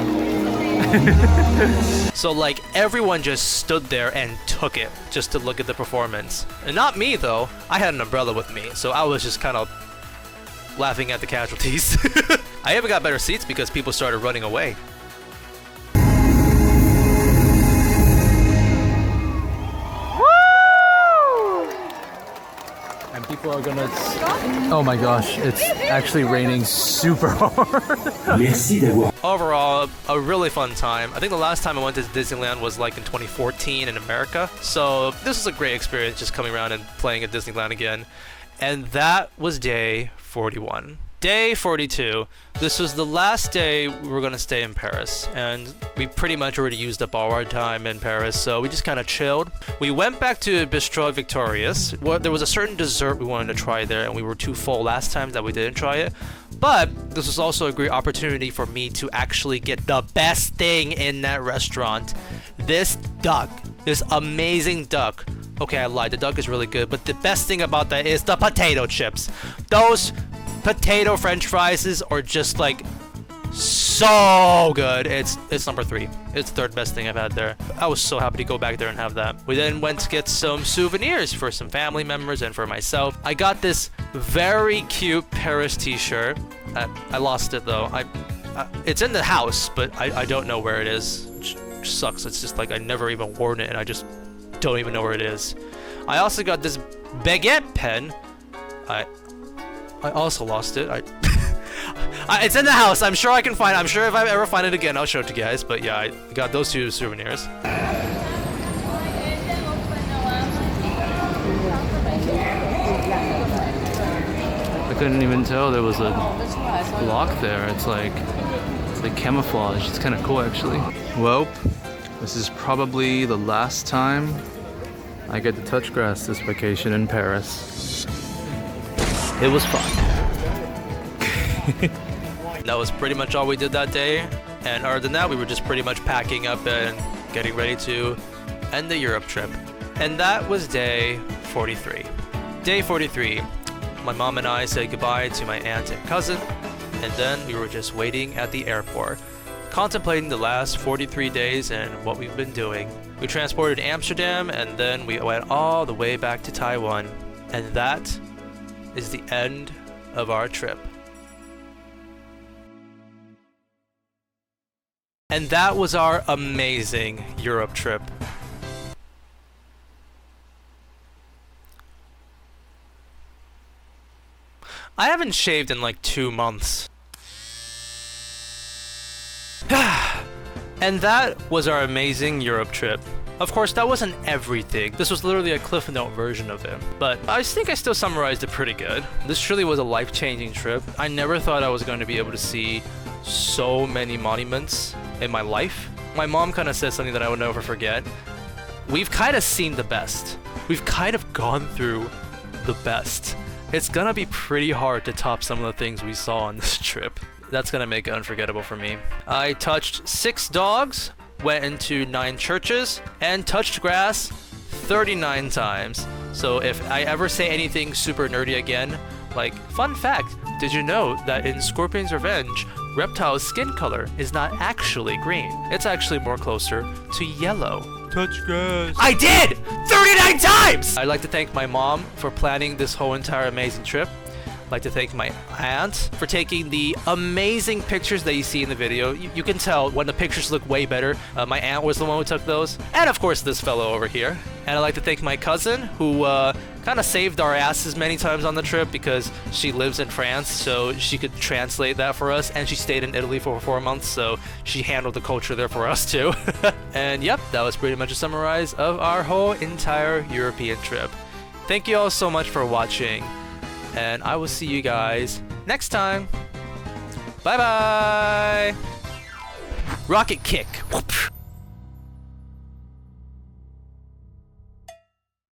So like everyone just stood there and took it just to look at the performance. And not me though. I had an umbrella with me, so I was just kind of laughing at the casualties. I even got better seats because people started running away.
People are gonna... Oh my gosh, it's actually raining super hard.
Overall, a really fun time. I think the last time I went to Disneyland was like in 2014 in America. So this was a great experience just coming around and playing at Disneyland again. And that was day 41. Day 42. This was the last day we were gonna stay in Paris, and we pretty much already used up all our time in Paris, so we just kind of chilled. We went back to Bistro Victorious. Well, there was a certain dessert we wanted to try there, and we were too full last time that we didn't try it. But this was also a great opportunity for me to actually get the best thing in that restaurant. This duck. This amazing duck. Okay, I lied. The duck is really good, but the best thing about that is the potato chips. Those potato french fries are just like so good. It's number 3. It's the third best thing I've had there. I was so happy to go back there and have that. We then went to get some souvenirs for some family members and for myself. I got this very cute Paris t-shirt. I lost it though. It's in the house, but I don't know where it is. Which sucks. It's just like I never even worn it and I just don't even know where it is. I also got this baguette pen. I also lost it. It's in the house. I'm sure I can find it. I'm sure if I ever find it again, I'll show it to you guys. But yeah, I got those 2 souvenirs.
I couldn't even tell there was a block there. It's like camouflage. It's kind of cool actually. Well, this is probably the last time I get to touch grass this vacation in Paris. It was fun.
That was pretty much all we did that day. And other than that, we were just pretty much packing up and getting ready to end the Europe trip. And that was day 43. Day 43, my mom and I said goodbye to my aunt and cousin, and then we were just waiting at the airport, contemplating the last 43 days and what we've been doing. We transported to Amsterdam, and then we went all the way back to Taiwan. And that is the end of our trip. And that was our amazing Europe trip. I haven't shaved in like 2 months. And that was our amazing Europe trip. Of course, that wasn't everything. This was literally a Cliff Note version of it. But I think I still summarized it pretty good. This truly was a life-changing trip. I never thought I was going to be able to see so many monuments in my life. My mom kind of said something that I would never forget. We've kind of seen the best. We've kind of gone through the best. It's gonna be pretty hard to top some of the things we saw on this trip. That's gonna make it unforgettable for me. I touched 6 dogs, went into 9 churches, and touched grass 39 times. So if I ever say anything super nerdy again, like, fun fact, did you know that in Scorpion's Revenge, Reptile's skin color is not actually green? It's actually more closer to yellow. Touch grass. I did! 39 times! I'd like to thank my mom for planning this whole entire amazing trip. I'd like to thank my aunt for taking the amazing pictures that you see in the video. You can tell when the pictures look way better. My aunt was the one who took those. And of course this fellow over here. And I'd like to thank my cousin who kind of saved our asses many times on the trip because she lives in France, so she could translate that for us. And she stayed in Italy for 4 months, so she handled the culture there for us too. And yep, that was pretty much a summarize of our whole entire European trip. Thank you all so much for watching. And I will see you guys next time. Bye bye. Rocket kick. Whoop.